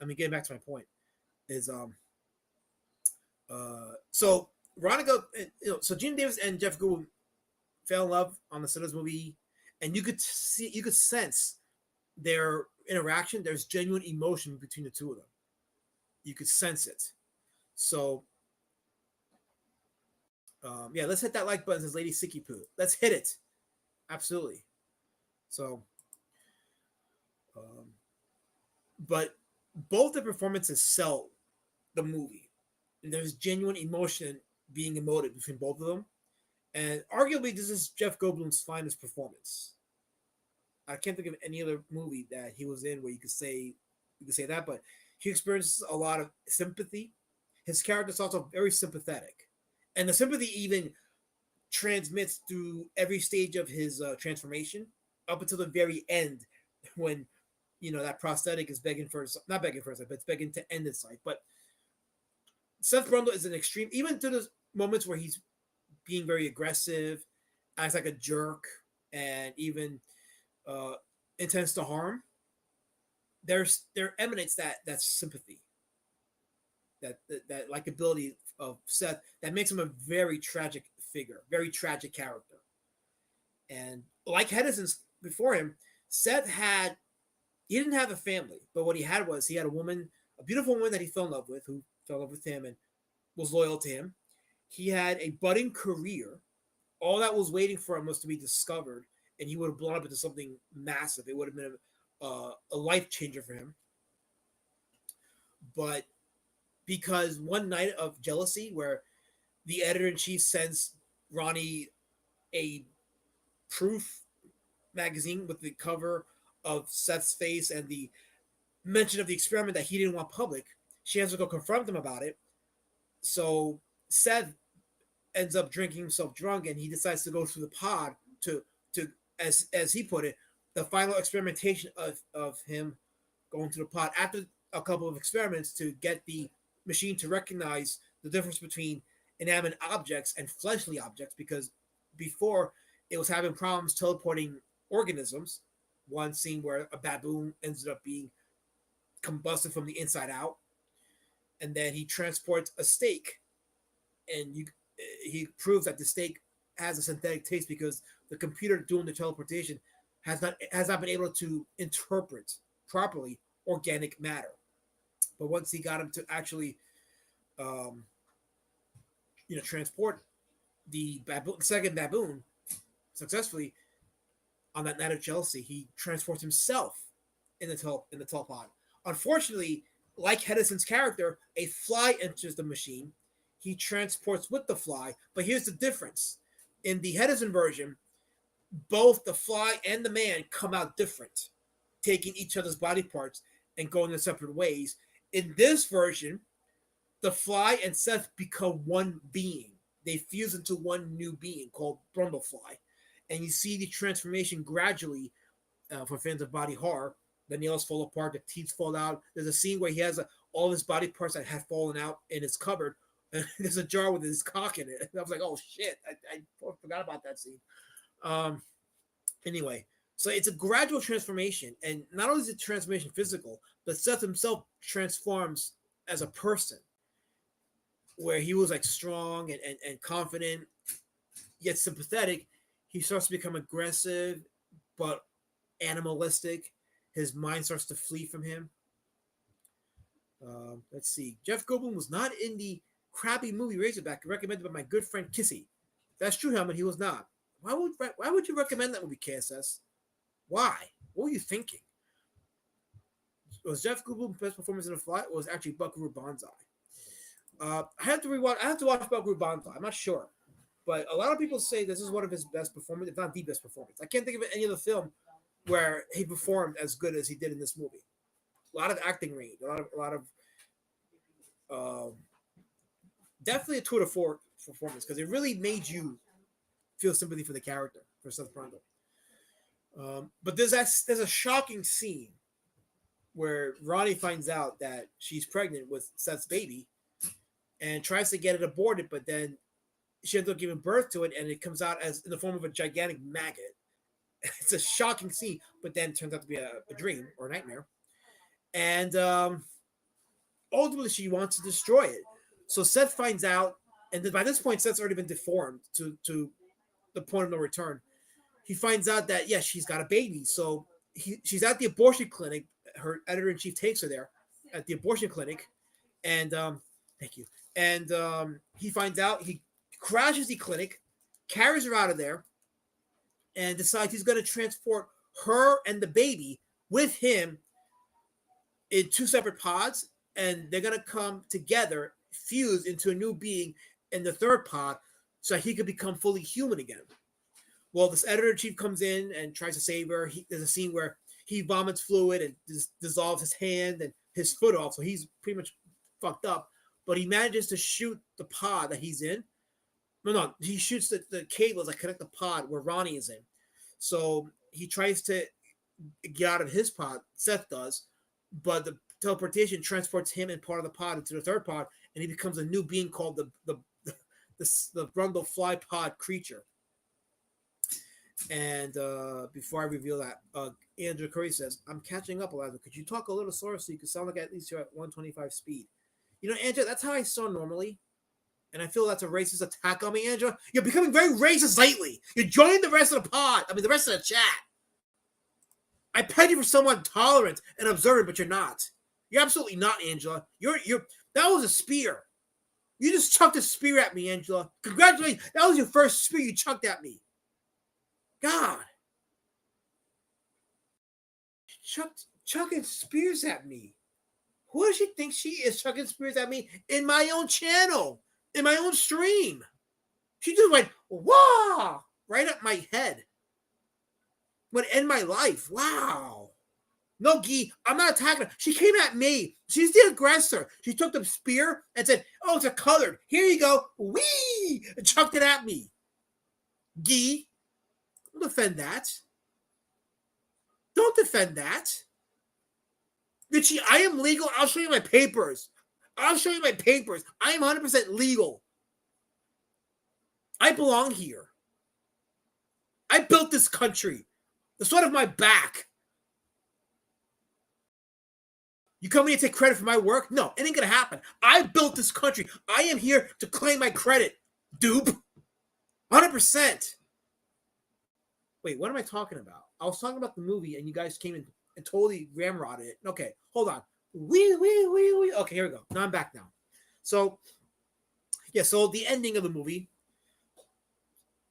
getting back to my point is so Veronica, so Gina Davis and Jeff Goldblum fell in love on the set of this movie, and you could sense their interaction. There's genuine emotion between the two of them. You could sense it. So, yeah, let's hit that like button, says Lady Sicky Poo. Let's hit it. Absolutely. So, but both the performances sell the movie. And there's genuine emotion being emoted between both of them. And arguably, this is Jeff Goldblum's finest performance. I can't think of any other movie that he was in where you could say that, but he experiences a lot of sympathy. His character is also very sympathetic, and the sympathy even transmits through every stage of his transformation up until the very end, when that prosthetic is begging for not begging for his life, but it's begging to end its life. But Seth Brundle is an extreme, even to the moments where he's being very aggressive, acts like a jerk, and even intends to harm. There emanates that sympathy, that likability of Seth that makes him a very tragic figure, very tragic character. And like Hedison's before him, Seth he didn't have a family, but what he had a woman, a beautiful woman that he fell in love with, who fell in love with him and was loyal to him. He had a budding career. All that was waiting for him was to be discovered, and he would have blown up into something massive. It would have been a life changer for him. But because one night of jealousy, where the editor-in-chief sends Ronnie a proof magazine with the cover of Seth's face and the mention of the experiment that he didn't want public, she has to go confront him about it. So Seth ends up drinking himself drunk, and he decides to go through the pod to as he put it, the final experimentation of him going through the pod after a couple of experiments to get the machine to recognize the difference between inanimate objects and fleshly objects, because before it was having problems teleporting organisms. One scene where a baboon ended up being combusted from the inside out, and then he transports a steak, and he proves that the steak has a synthetic taste because the computer doing the teleportation has not been able to interpret properly organic matter. But once he got him to actually, transport the second baboon successfully on that night of jealousy, he transports himself in the telepod. Unfortunately, like Hedison's character, a fly enters the machine. He transports with the fly, but here's the difference: in the Hedison version, both the fly and the man come out different, taking each other's body parts and going their separate ways. In this version, the fly and Seth become one being. They fuse into one new being called Brundlefly. And you see the transformation gradually for fans of body horror. The nails fall apart, the teeth fall out. There's a scene where he has all his body parts that had fallen out in his cupboard. And there's a jar with his cock in it. And I was like, oh shit, I forgot about that scene. Anyway, so it's a gradual transformation. And not only is it transformation physical, but Seth himself transforms as a person, where he was like strong and confident, yet sympathetic. He starts to become aggressive, but animalistic. His mind starts to flee from him. Let's see. Jeff Goldblum was not in the crappy movie Razorback recommended by my good friend Kissy. That's true, Helmet. He was not. Why would you recommend that movie, KSS? Why? What were you thinking? Was Jeff Goldblum's best performance in a flight, or was actually Buckaroo Banzai? I have to watch Buckaroo Banzai. I'm not sure, but a lot of people say this is one of his best performances, if not the best performance. I can't think of any other film where he performed as good as he did in this movie. A lot of acting range, a lot of definitely a tour de force performance, because it really made you feel sympathy for the character, for Seth Brundle. But there's a shocking scene where Ronnie finds out that she's pregnant with Seth's baby and tries to get it aborted, but then she ends up giving birth to it, and it comes out as in the form of a gigantic maggot. It's a shocking scene, but then it turns out to be a dream or a nightmare. And ultimately, she wants to destroy it. So Seth finds out, and by this point, Seth's already been deformed to the point of no return. He finds out that, yes, she's got a baby. So she's at the abortion clinic. Her editor-in-chief takes her there at the abortion clinic. And thank you. And he finds out, he crashes the clinic, carries her out of there, and decides he's going to transport her and the baby with him in two separate pods, and they're going to come together, fuse into a new being in the third pod, so he could become fully human again. Well, this editor-in-chief comes in and tries to save her. There's a scene where he vomits fluid and dissolves his hand and his foot off, so he's pretty much fucked up. But he manages to shoot the pod that he's in. No, he shoots the cables that connect the pod where Ronnie is in. So he tries to get out of his pod, Seth does, but the teleportation transports him and part of the pod into the third pod, and he becomes a new being called the Brundle Fly Pod creature. And before I reveal that, Andrew Curry says, I'm catching up, Eliza. Could you talk a little slower so you can sound like at least you're at 125 speed? You know, Andrew, that's how I sound normally. And I feel that's a racist attack on me, Andrew. You're becoming very racist lately. You're joining the rest of the pod. I mean, the rest of the chat. I peg you for someone tolerant and observant, but you're not. You're absolutely not, Angela. You're that was a spear. You just chucked a spear at me, Angela. Congratulations. That was your first spear you chucked at me. God. Chucking spears at me. Who does she think she is, chucking spears at me in my own channel, in my own stream? She just went, wow, right at my head. Would end my life. Wow. No, Guy, I'm not attacking her. She came at me. She's the aggressor. She took the spear and said, oh, it's a colored. Here you go. Whee! And chucked it at me. Guy, don't defend that. Don't defend that. Richie, I am legal. I'll show you my papers. I am 100% legal. I belong here. I built this country. The sweat of my back. You come here to take credit for my work? No, it ain't gonna happen. I built this country. I am here to claim my credit, dupe. 100%. 100%. Wait, what am I talking about? I was talking about the movie, and you guys came in and totally ramrodded it. Okay, hold on. We. Okay, here we go. Now I'm back now. So, yeah, so the ending of the movie,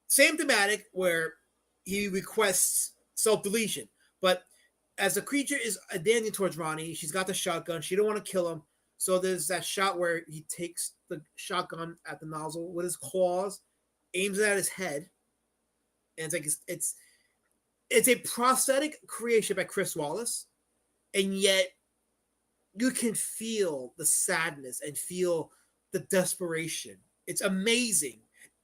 same thematic where he requests self-deletion, but as the creature is advancing towards Ronnie, she's got the shotgun. She don't want to kill him. So there's that shot where he takes the shotgun at the nozzle with his claws, aims it at his head, and it's like it's a prosthetic creation by Chris Wallace, and yet you can feel the sadness and feel the desperation. It's amazing.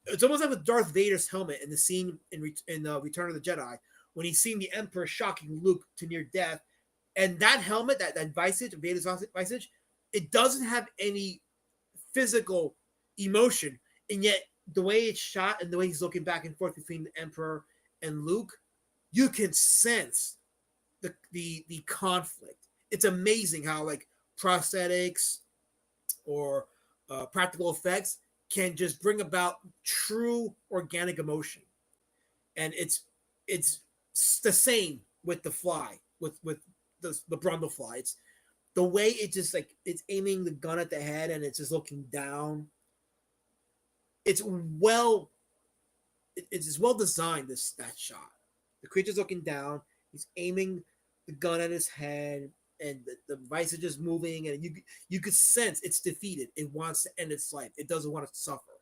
It's almost like with Darth Vader's helmet in the scene in Return of the Jedi when he's seeing the Emperor shocking Luke to near death, and that helmet, that visage, Vader's visage, it doesn't have any physical emotion, and yet the way it's shot and the way he's looking back and forth between the Emperor and Luke, you can sense the conflict. It's amazing how like prosthetics or practical effects can just bring about true organic emotion, and it's the same with the fly, with the Brundle fly. It's the way it just like it's aiming the gun at the head and it's just looking down. It's just well designed. That shot, the creature's looking down. He's aiming the gun at his head, and the visage is moving, and you could sense it's defeated. It wants to end its life. It doesn't want to suffer,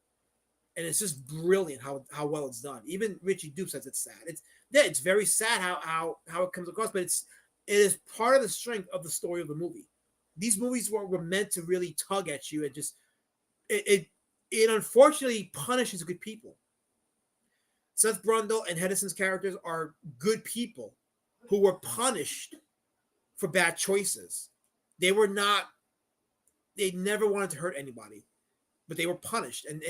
and it's just brilliant how well it's done. Even Richie Dupe says it's sad. It's very sad how it comes across, but it is part of the strength of the story of the movie. These movies were meant to really tug at you and just it unfortunately punishes good people. Seth Brundle and Hedison's characters are good people who were punished for bad choices. They never wanted to hurt anybody, but they were punished. And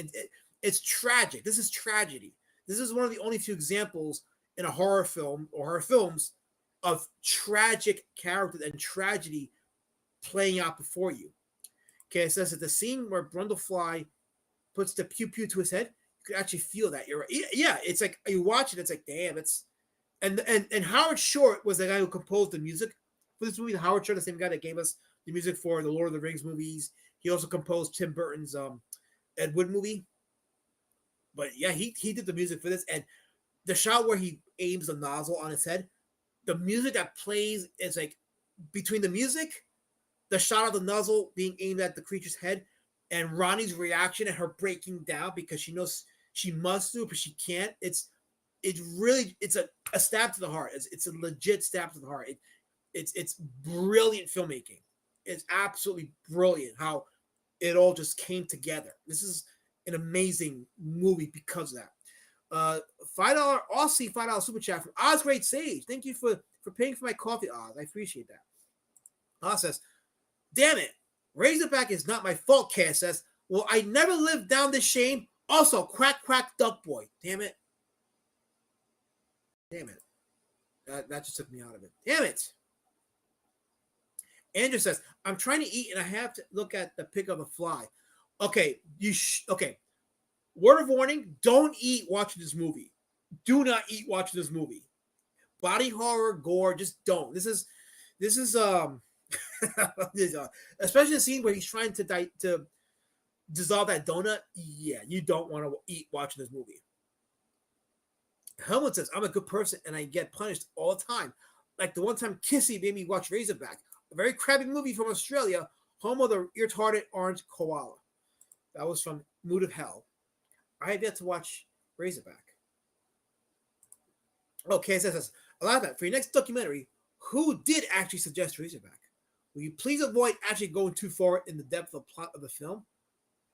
it's tragic. This is tragedy. This is one of the only few examples in a horror film or horror films of tragic characters and tragedy playing out before you. Okay, it says that the scene where Brundlefly puts the pew pew to his head, you could actually feel that. You're right. Yeah, it's like you watch it, it's like, damn, it's and Howard Shore was the guy who composed the music for this movie. Howard Shore, the same guy that gave us the music for the Lord of the Rings movies. He also composed Tim Burton's Ed Wood movie. But yeah, he did the music for this. And the shot where he aims the nozzle on his head, the music that plays is like between the music, the shot of the nozzle being aimed at the creature's head, and Ronnie's reaction and her breaking down because she knows she must do it, but she can't. It's a stab to the heart. It's a legit stab to the heart. It's brilliant filmmaking. It's absolutely brilliant how it all just came together. This is an amazing movie because of that. $5 Aussie $5 super chat from Oz Great Sage. Thank you for paying for my coffee, Oz. I appreciate that. Oz says, damn it, Razorback is not my fault, Cass says. Well, I never lived down this shame. Also, quack, quack, duck boy. Damn it. Damn it. That just took me out of it. Damn it. Andrew says, I'm trying to eat and I have to look at the pic of the fly. Okay, okay. Word of warning, don't eat watching this movie. Do not eat watching this movie. Body horror, gore, just don't. This is especially the scene where he's trying to dissolve that donut. Yeah, you don't want to eat watching this movie. Helmut says, I'm a good person and I get punished all the time. Like the one time Kissy made me watch Razorback, a very crappy movie from Australia, home of the retarded orange koala. That was from Mood of Hell. I have yet to watch Razorback. Okay, it says, I like that. For your next documentary, who did actually suggest Razorback? Will you please avoid actually going too far in the depth of the plot of the film?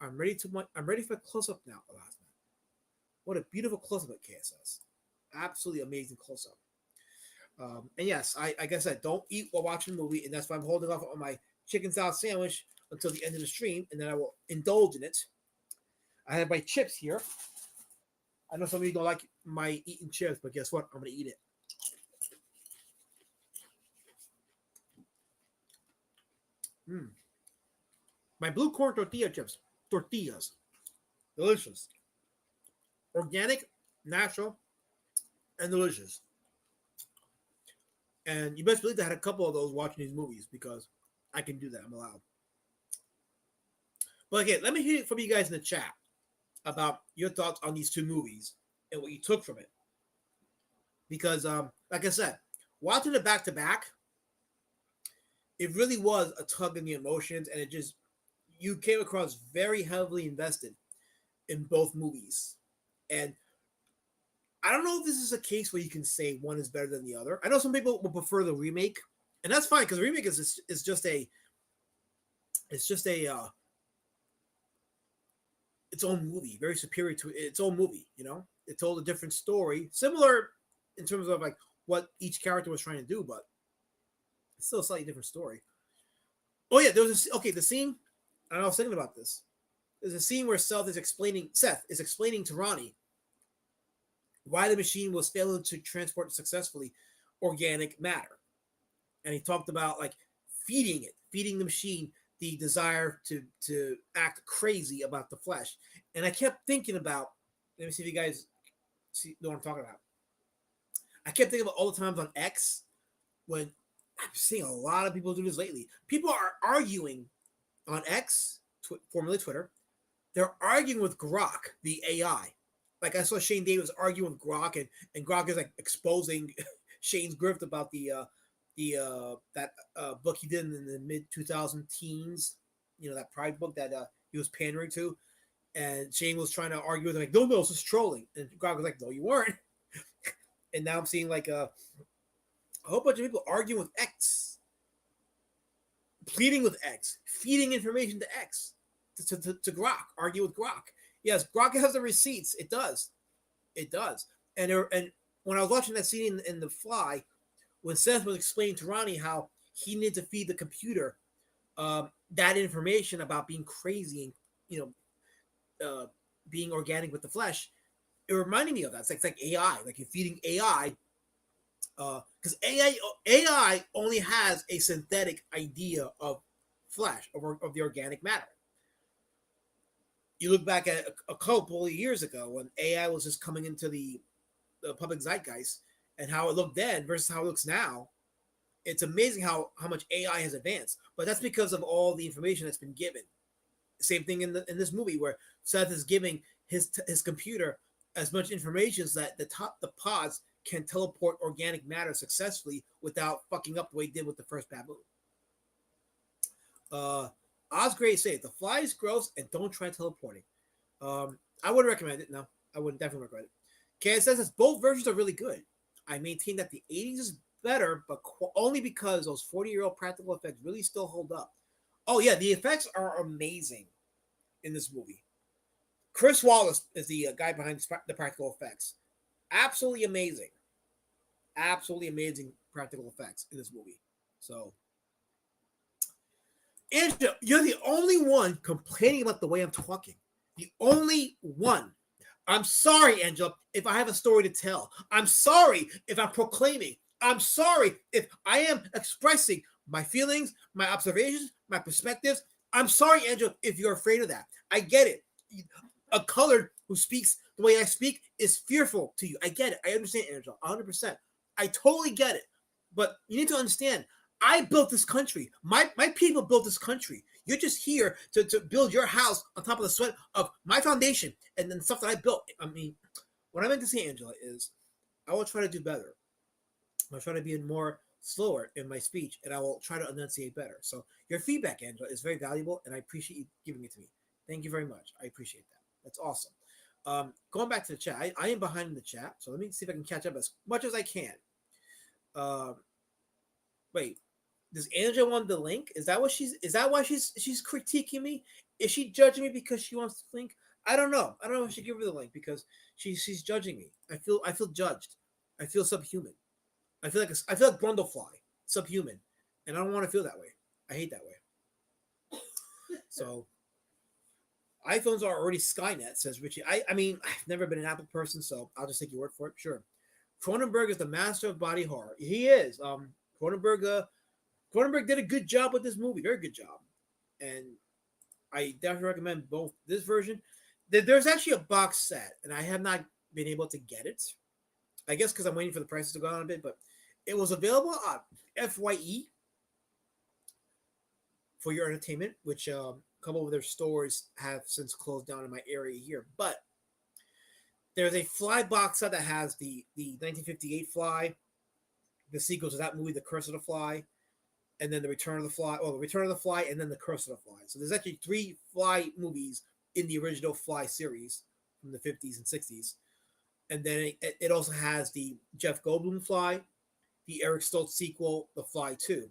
I'm ready for a close-up now, Alasma. What a beautiful close-up at KSS. Absolutely amazing close-up. And yes, like I said, don't eat while watching the movie, and that's why I'm holding off on my chicken salad sandwich until the end of the stream, and then I will indulge in it. I have my chips here. I know some of you don't like my eating chips, but guess what? I'm going to eat it. My blue corn tortilla chips. Tortillas. Delicious. Organic natural, and delicious. And you best believe I had a couple of those watching these movies because I can do that. I'm allowed. But again, let me hear it from you guys in the chat about your thoughts on these two movies and what you took from it. Because, like I said, watching it back to back, it really was a tug in the emotions, and you came across very heavily invested in both movies. And I don't know if this is a case where you can say one is better than the other. I know some people will prefer the remake, and that's fine because the remake is just a its own movie, very superior to its own movie. You know, it told a different story, similar in terms of like what each character was trying to do, but it's still a slightly different story. Oh yeah, there was the scene. I was thinking about this. There's a scene where Seth is explaining to Ronnie why the machine was failing to transport successfully organic matter. And he talked about like feeding the machine the desire to act crazy about the flesh. And I kept thinking about, let me see if you guys know what I'm talking about. I kept thinking about all the times on X when I'm seeing a lot of people do this lately. People are arguing on X, formerly Twitter. They're arguing with Grok, the AI. Like I saw Shane Davis arguing with Grok, and Grok is like exposing Shane's grift about that book he did in the mid 2000 teens. You know, that Pride book that he was pandering to, and Shane was trying to argue with him like, no, this is trolling, and Grok was like, no, you weren't. And now I'm seeing like a whole bunch of people arguing with X, pleading with X, feeding information to X, to Grok, argue with Grok. Yes, Grok has the receipts. It does. And when I was watching that scene in The Fly, when Seth was explaining to Ronnie how he needed to feed the computer that information about being crazy and being organic with the flesh, it reminded me of that. It's like AI, like you're feeding AI, because AI only has a synthetic idea of flesh, of the organic matter. You look back at a couple of years ago when AI was just coming into the public zeitgeist and how it looked then versus how it looks now. It's amazing how much AI has advanced, but that's because of all the information that's been given. Same thing in this movie where Seth is giving his computer as much information so that the pods can teleport organic matter successfully without fucking up the way he did with the first baboon. Osgray said The Fly is gross and don't try teleporting. I wouldn't recommend it. No, I wouldn't definitely recommend it. Okay, it says both versions are really good. I maintain that the 80s is better, but only because those 40-year-old practical effects really still hold up. Oh yeah, the effects are amazing in this movie. Chris Wallace is the guy behind the practical effects. Absolutely amazing practical effects in this movie. So, Angela, you're the only one complaining about the way I'm talking. The only one. I'm sorry, Angela, if I have a story to tell. I'm sorry if I'm proclaiming. I'm sorry if I am expressing my feelings, my observations, my perspectives. I'm sorry, Angela, if you're afraid of that. I get it. A colored who speaks the way I speak is fearful to you. I get it. I understand, Angela, 100%. I totally get it. But you need to understand, I built this country. My people built this country. You're just here to build your house on top of the sweat of my foundation and then stuff that I built. I mean, what I meant to say, Angela, is I will try to do better. I'll try to be more slower in my speech, and I will try to enunciate better. So your feedback, Angela, is very valuable, and I appreciate you giving it to me. Thank you very much. I appreciate that. That's awesome. Going back to the chat, I am behind in the chat, so let me see if I can catch up as much as I can. Wait, does Angela want the link? Is that why she's critiquing me? Is she judging me because she wants the link? I don't know. I don't know if I should give her the link because she's judging me. I feel judged. I feel subhuman. I feel like Brundlefly, subhuman, and I don't want to feel that way. I hate that way. So, iPhones are already Skynet, says Richie. I mean, I've never been an Apple person, so I'll just take your word for it. Sure. Cronenberg is the master of body horror. He is. Cronenberg did a good job with this movie. Very good job. And I definitely recommend both this version. There's actually a box set, and I have not been able to get it. I guess because I'm waiting for the prices to go down a bit, but it was available on FYE for your entertainment, which a couple of their stores have since closed down in my area here. But there's a Fly box set that has the 1958 Fly, the sequel to that movie, The Curse of the Fly, and then the Return of the Fly, or the Return of the Fly, and then the Curse of the Fly. So there's actually 3 Fly movies in the original Fly series from the 50s and 60s. And then it also has the Jeff Goldblum Fly, the Eric Stoltz sequel, The Fly 2,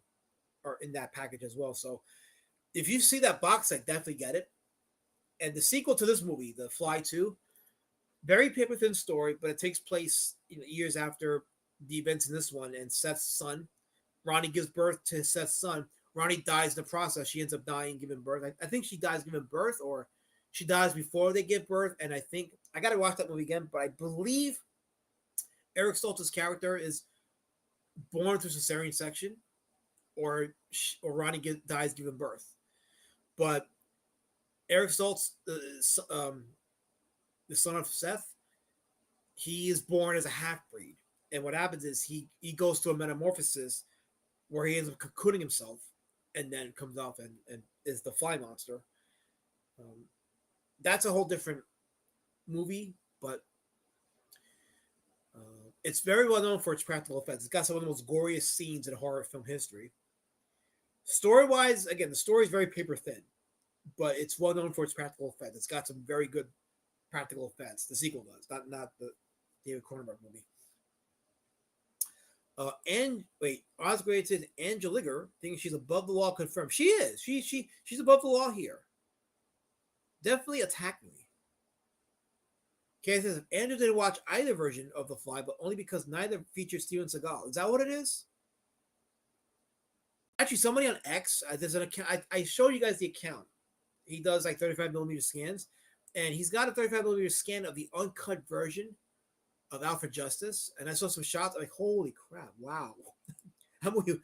are in that package as well. So if you see that box set, definitely get it. And the sequel to this movie, The Fly 2, very paper thin story, but it takes place years after the events in this one. And Seth's son, Ronnie, gives birth to Seth's son. Ronnie dies in the process. She ends up dying giving birth. I think she dies giving birth, or she dies before they give birth. And I think I got to watch that movie again, but I believe Eric Stoltz's character is born through cesarean section, or Ronnie dies giving birth. But Eric Stoltz, the son of Seth, he is born as a half-breed. And what happens is he goes through a metamorphosis where he ends up cocooning himself and then comes off and is the Fly monster. That's a whole different movie, but it's very well known for its practical effects. It's got some of the most goriest scenes in horror film history. Story-wise, again, the story is very paper thin, but it's well known for its practical effects. It's got some very good practical effects. The sequel does, not the David Cronenberg movie. Osgrade says Angeliger thinks she's above the law. Confirmed. She is. She's above the law here. Definitely attack me. Okay, it says Andrew didn't watch either version of The Fly, but only because neither features Steven Seagal. Is that what it is? Actually, somebody on X, there's an account. I showed you guys the account. He does like 35mm scans, and he's got a 35mm scan of the uncut version of Alfred Justice. And I saw some shots. I'm like, holy crap! Wow, how many?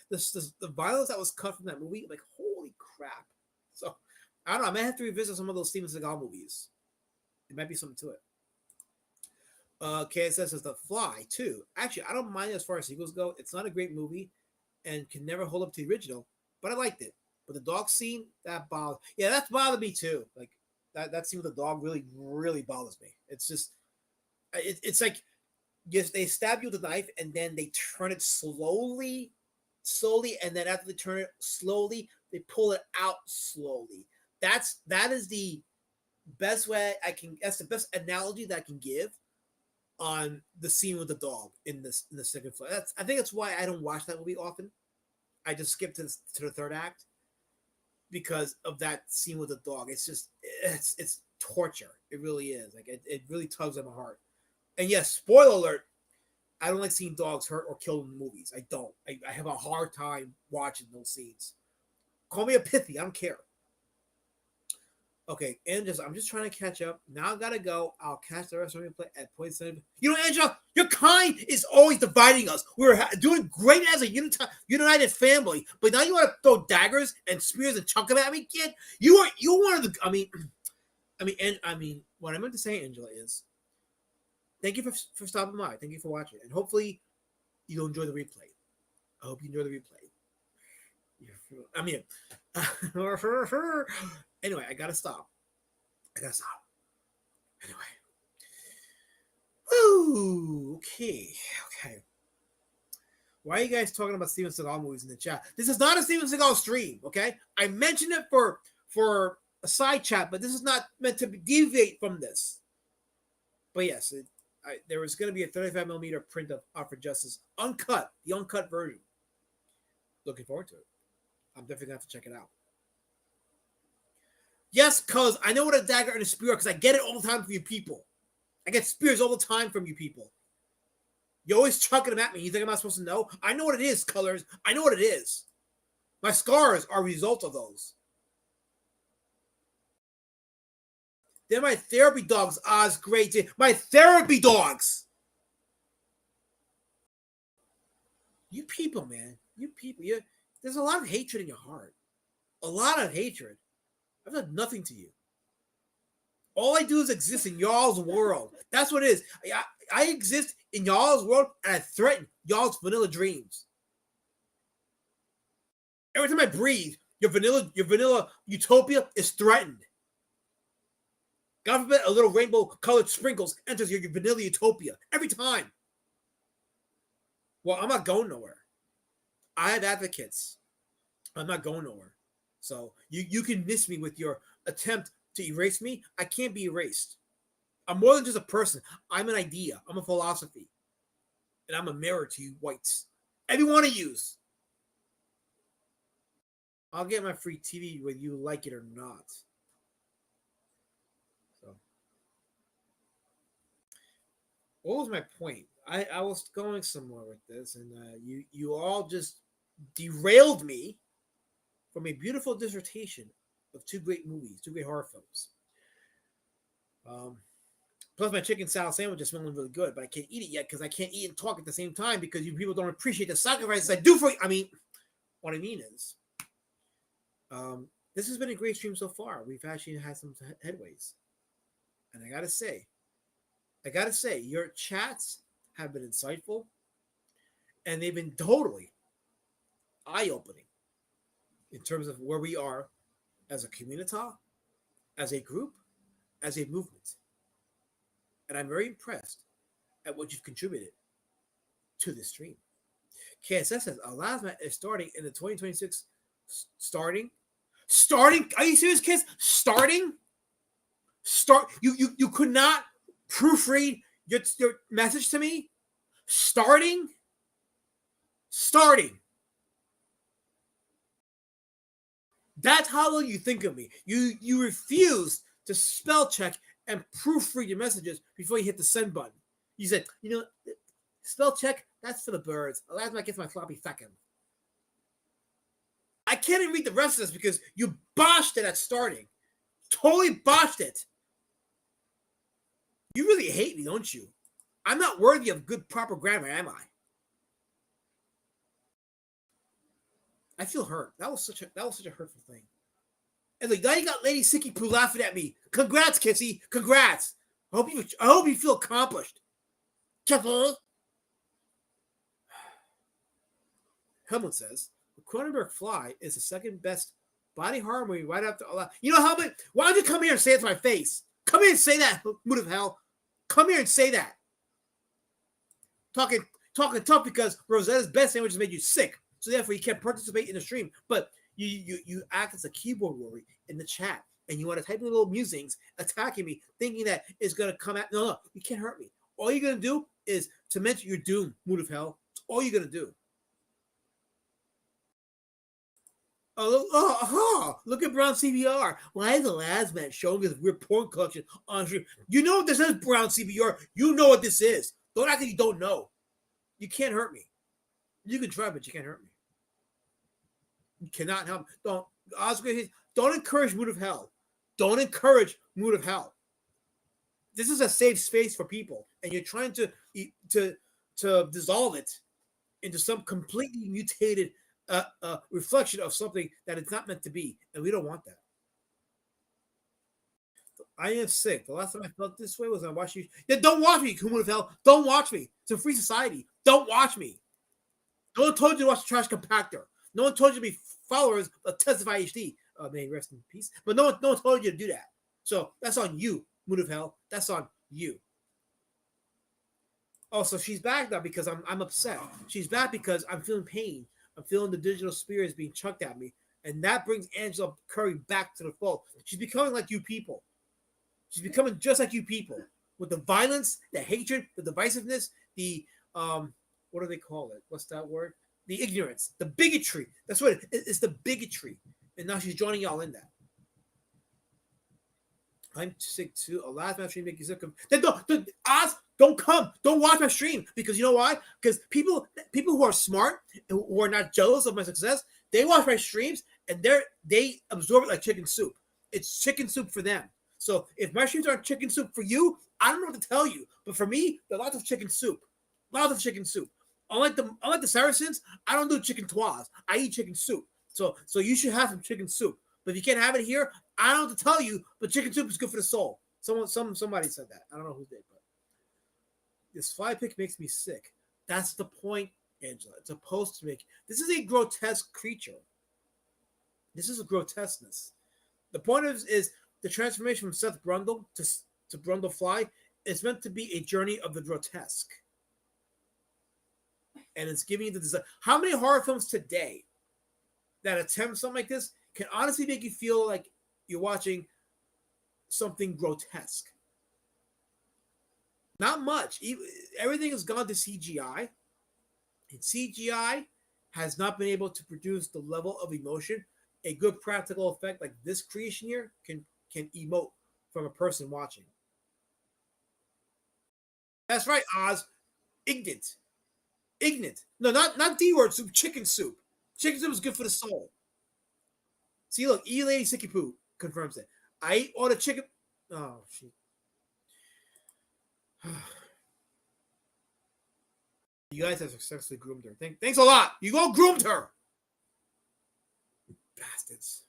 The violence that was cut from that movie. I'm like, holy crap! So I don't know. I may have to revisit some of those Steven Seagal movies. There might be something to it. KSS says The Fly, too. Actually, I don't mind it as far as sequels go. It's not a great movie and can never hold up to the original, but I liked it. But the dog scene, that bothered. Yeah, that's bothered me, too. Like, that scene with the dog really, really bothers me. It's just, it's like, yes, they stab you with a knife and then they turn it slowly, and then after they turn it slowly, they pull it out slowly. That is the best way that's the best analogy that I can give on the scene with the dog in the second Fly. I think that's why I don't watch that movie often. I just skip to the third act because of that scene with the dog. It's just it's torture. It really is. Like it really tugs at my heart. And yes, spoiler alert, I don't like seeing dogs hurt or killed in movies. I don't. I have a hard time watching those scenes. Call me a pithy. I don't care. Okay, and I'm just trying to catch up. Now I gotta go. I'll catch the rest of the replay at 0.7. You know, Angela, your kind is always dividing us. We're doing great as a united family, but now you want to throw daggers and spears and chuck them at me, kid. You're one of the. I mean, what I meant to say, Angela, is thank you for stopping by. Thank you for watching, and hopefully you'll enjoy the replay. I hope you enjoy the replay. Anyway, I gotta stop. Anyway. Woo! Okay. Why are you guys talking about Steven Seagal movies in the chat? This is not a Steven Seagal stream, okay? I mentioned it for a side chat, but this is not meant to deviate from this. But yes, there was going to be a 35mm print of Alfred Justice, uncut, the uncut version. Looking forward to it. I'm definitely going to have to check it out. Yes, cuz I know what a dagger and a spear are, because I get it all the time from you people. I get spears all the time from you people. You're always chucking them at me. You think I'm not supposed to know? I know what it is, colors. I know what it is. My scars are a result of those. They're my therapy dogs, Oz. Great. My therapy dogs. You people, man. You people. There's a lot of hatred in your heart. A lot of hatred. I've done nothing to you. All I do is exist in y'all's world. That's what it is. I exist in y'all's world, and I threaten y'all's vanilla dreams. Every time I breathe, your vanilla utopia is threatened. God forbid a little rainbow-colored sprinkles enters your vanilla utopia every time. Well, I'm not going nowhere. I have advocates. I'm not going nowhere. So you can miss me with your attempt to erase me. I can't be erased. I'm more than just a person. I'm an idea. I'm a philosophy. And I'm a mirror to you whites. Every one of yous. I'll get my free TV whether you like it or not. So, what was my point? I was going somewhere with this, and you all just derailed me from a beautiful dissertation of two great movies, two great horror films. Plus, my chicken salad sandwich is smelling really good, but I can't eat it yet because I can't eat and talk at the same time because you people don't appreciate the sacrifices I do for you. I mean, what I mean is, this has been a great stream so far. We've actually had some headways, and I gotta say, your chats have been insightful, and they've been totally eye-opening in terms of where we are as a community, as a group, as a movement. And I'm very impressed at what you've contributed to this stream. KSS says Alasma is starting in the 2026 starting. Are you serious, kids? Starting? You could not proofread your message to me? Starting. That's how long you think of me. You refuse to spell check and proofread your messages before you hit the send button. You said, spell check, that's for the birds. Alasma gets my floppy second. I can't even read the rest of this because you botched it at starting. Totally botched it. You really hate me, don't you? I'm not worthy of good, proper grammar, am I? I feel hurt. That was such a hurtful thing. And like now you got Lady Sicky Poo laughing at me. Congrats, Kissy. Congrats. I hope you feel accomplished. Helmut says the Cronenberg Fly is the second best body horror movie right after Allah. You know, Helmut, why don't you come here and say it to my face? Come here and say that, mood of hell. Come here and say that. Talking tough because Rosetta's best sandwiches made you sick. So therefore you can't participate in the stream. But you act as a keyboard warrior in the chat. And you want to type in little musings attacking me, thinking that it's going to come at. No, you can't hurt me. All you're going to do is to mention your doom, mood of hell. That's all you're going to do. Look at Brown CBR. Why is the last man showing his weird porn collection on stream? You know this is Brown CBR. You know what this is. Don't act like you don't know. You can't hurt me. You can try, but you can't hurt me. You cannot help. Don't encourage mood of hell. Don't encourage mood of hell. This is a safe space for people, and you're trying to dissolve it into some completely mutated reflection of something that it's not meant to be, and we don't want that. I am sick. The last time I felt this way was when I watched you. Yeah, don't watch me, mood of hell. Don't watch me. It's a free society. Don't watch me. No one told you to watch Trash Compactor. No one told you to be followers of Testify HD. May rest in peace. But no one told you to do that. So that's on you, mood of hell. That's on you. Also, she's back now because I'm upset. She's back because I'm feeling pain. I'm feeling the digital spirits being chucked at me. And that brings Angela Curry back to the fold. She's becoming like you people. She's becoming just like you people. With the violence, the hatred, the divisiveness, the what do they call it? What's that word? The ignorance, the bigotry. That's what it's the bigotry. And now she's joining y'all in that. I'm sick too. A last man stream make you sick. Then don't come. Don't watch my stream because you know why? Because people who are smart and who are not jealous of my success, they watch my streams and they absorb it like chicken soup. It's chicken soup for them. So if my streams aren't chicken soup for you, I don't know what to tell you. But for me, there's lots of chicken soup. Lots of chicken soup. Unlike the Saracens, I don't do chicken toise. I eat chicken soup. So you should have some chicken soup. But if you can't have it here, I don't know what to tell you, but chicken soup is good for the soul. Somebody said that. I don't know who did, but this fly pick makes me sick. That's the point, Angela. It's supposed to make. This is a grotesque creature. This is a grotesqueness. The point is the transformation from Seth Brundle to Brundle Fly is meant to be a journey of the grotesque, and it's giving you the design. How many horror films today that attempt something like this can honestly make you feel like you're watching something grotesque? Not much. Everything has gone to CGI, and CGI has not been able to produce the level of emotion a good practical effect like this creation here can emote from a person watching. That's right, Oz. Ignorant. No, not D word soup. Chicken soup. Chicken soup is good for the soul. See, look, E Lady Sicky Poo confirms it. I ate all the chicken. Oh, she. You guys have successfully groomed her. Thanks a lot. You all groomed her. You bastards.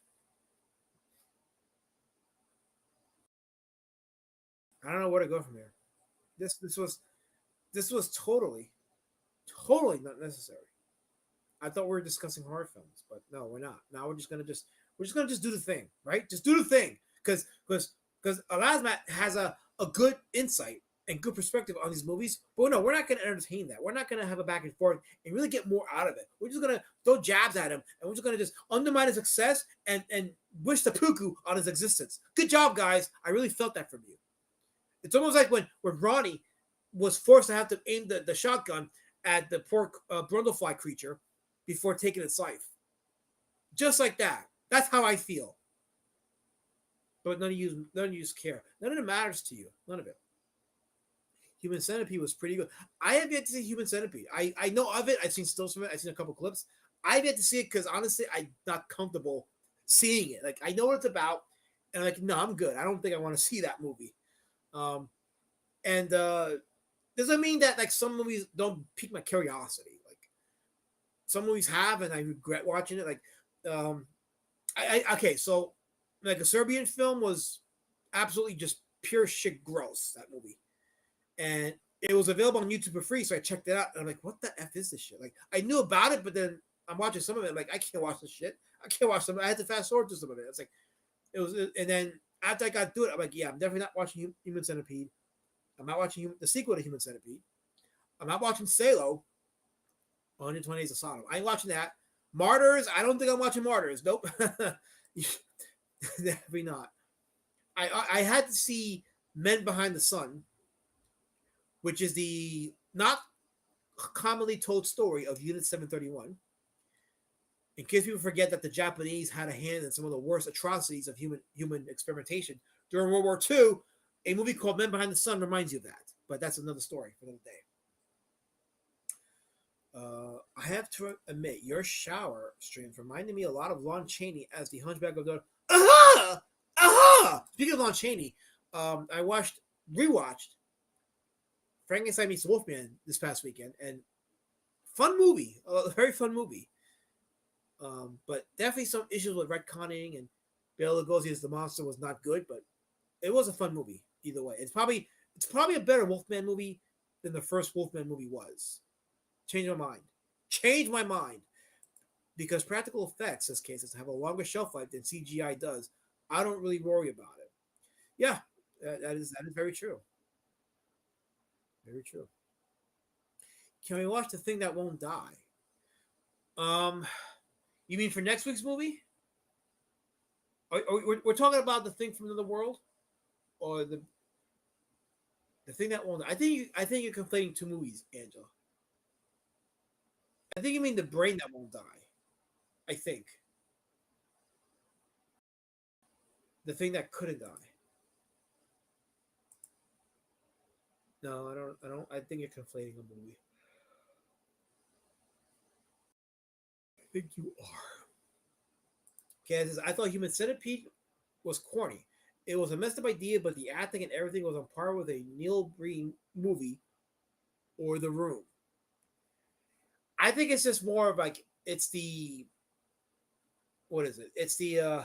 I don't know where to go from here. This was totally not necessary. I thought we were discussing horror films, but no, we're not. Now we're just gonna do the thing, right? Just do the thing, because Elasmat has a good insight and good perspective on these movies. But no, we're not gonna entertain that. We're not gonna have a back and forth and really get more out of it. We're just gonna throw jabs at him, and we're just gonna just undermine his success and wish the poo on his existence. Good job, guys. I really felt that from you. It's almost like when Ronnie was forced to have to aim the shotgun at the poor Brundlefly creature before taking its life. Just like that. That's how I feel. But none of you care. None of it matters to you. None of it. Human Centipede was pretty good. I have yet to see Human Centipede. I know of it. I've seen stills from it. I've seen a couple clips. I've yet to see it because honestly, I'm not comfortable seeing it. Like, I know what it's about, and I'm like, no, I'm good. I don't think I want to see that movie. Doesn't mean that like some movies don't pique my curiosity. Like some movies have, and I regret watching it. Like, okay, so like a Serbian film was absolutely just pure shit gross, that movie, and it was available on YouTube for free, so I checked it out, and I'm like, what the F is this shit? Like, I knew about it, but then I'm watching some of it, I'm like, I can't watch this shit. I can't watch some. I had to fast forward to some of it. It's like, it was, and then after I got through it, I'm like, yeah, I'm definitely not watching Human Centipede. I'm not watching the sequel to Human Centipede. I'm not watching Salo, 120 Days of Sodom. I ain't watching that. Martyrs, I don't think I'm watching Martyrs. Nope. Definitely not. I had to see Men Behind the Sun, which is the not commonly told story of Unit 731. In case people forget that the Japanese had a hand in some of the worst atrocities of human experimentation during World War II, a movie called Men Behind the Sun reminds you of that. But that's another story for another day. I have to admit, your shower streams reminded me a lot of Lon Chaney as the Hunchback of the... Aha! Aha! Speaking of Lon Chaney, I rewatched Frankenstein Meets Wolfman this past weekend, and fun movie, a very fun movie. But definitely some issues with retconning, and Bela Lugosi as the monster was not good, but it was a fun movie either way. It's probably a better Wolfman movie than the first Wolfman movie was. Change my mind. Because practical effects, in this case, have a longer shelf life than CGI does. I don't really worry about it. Yeah, that is very true. Very true. Can we watch The Thing That Won't Die? You mean for next week's movie? We're talking about The Thing from Another World, or the Thing That Won't Die? I think you're conflating two movies, Angela. I think you mean The Brain That Won't Die. I think. The Thing That Couldn't Die. No, I don't. I think you're conflating a movie. I think you are. Okay, I thought Human Centipede was corny. It was a messed up idea, but the acting and everything was on par with a Neil Breen movie or The Room. I think it's just more of like, it's the... What is it? It's the...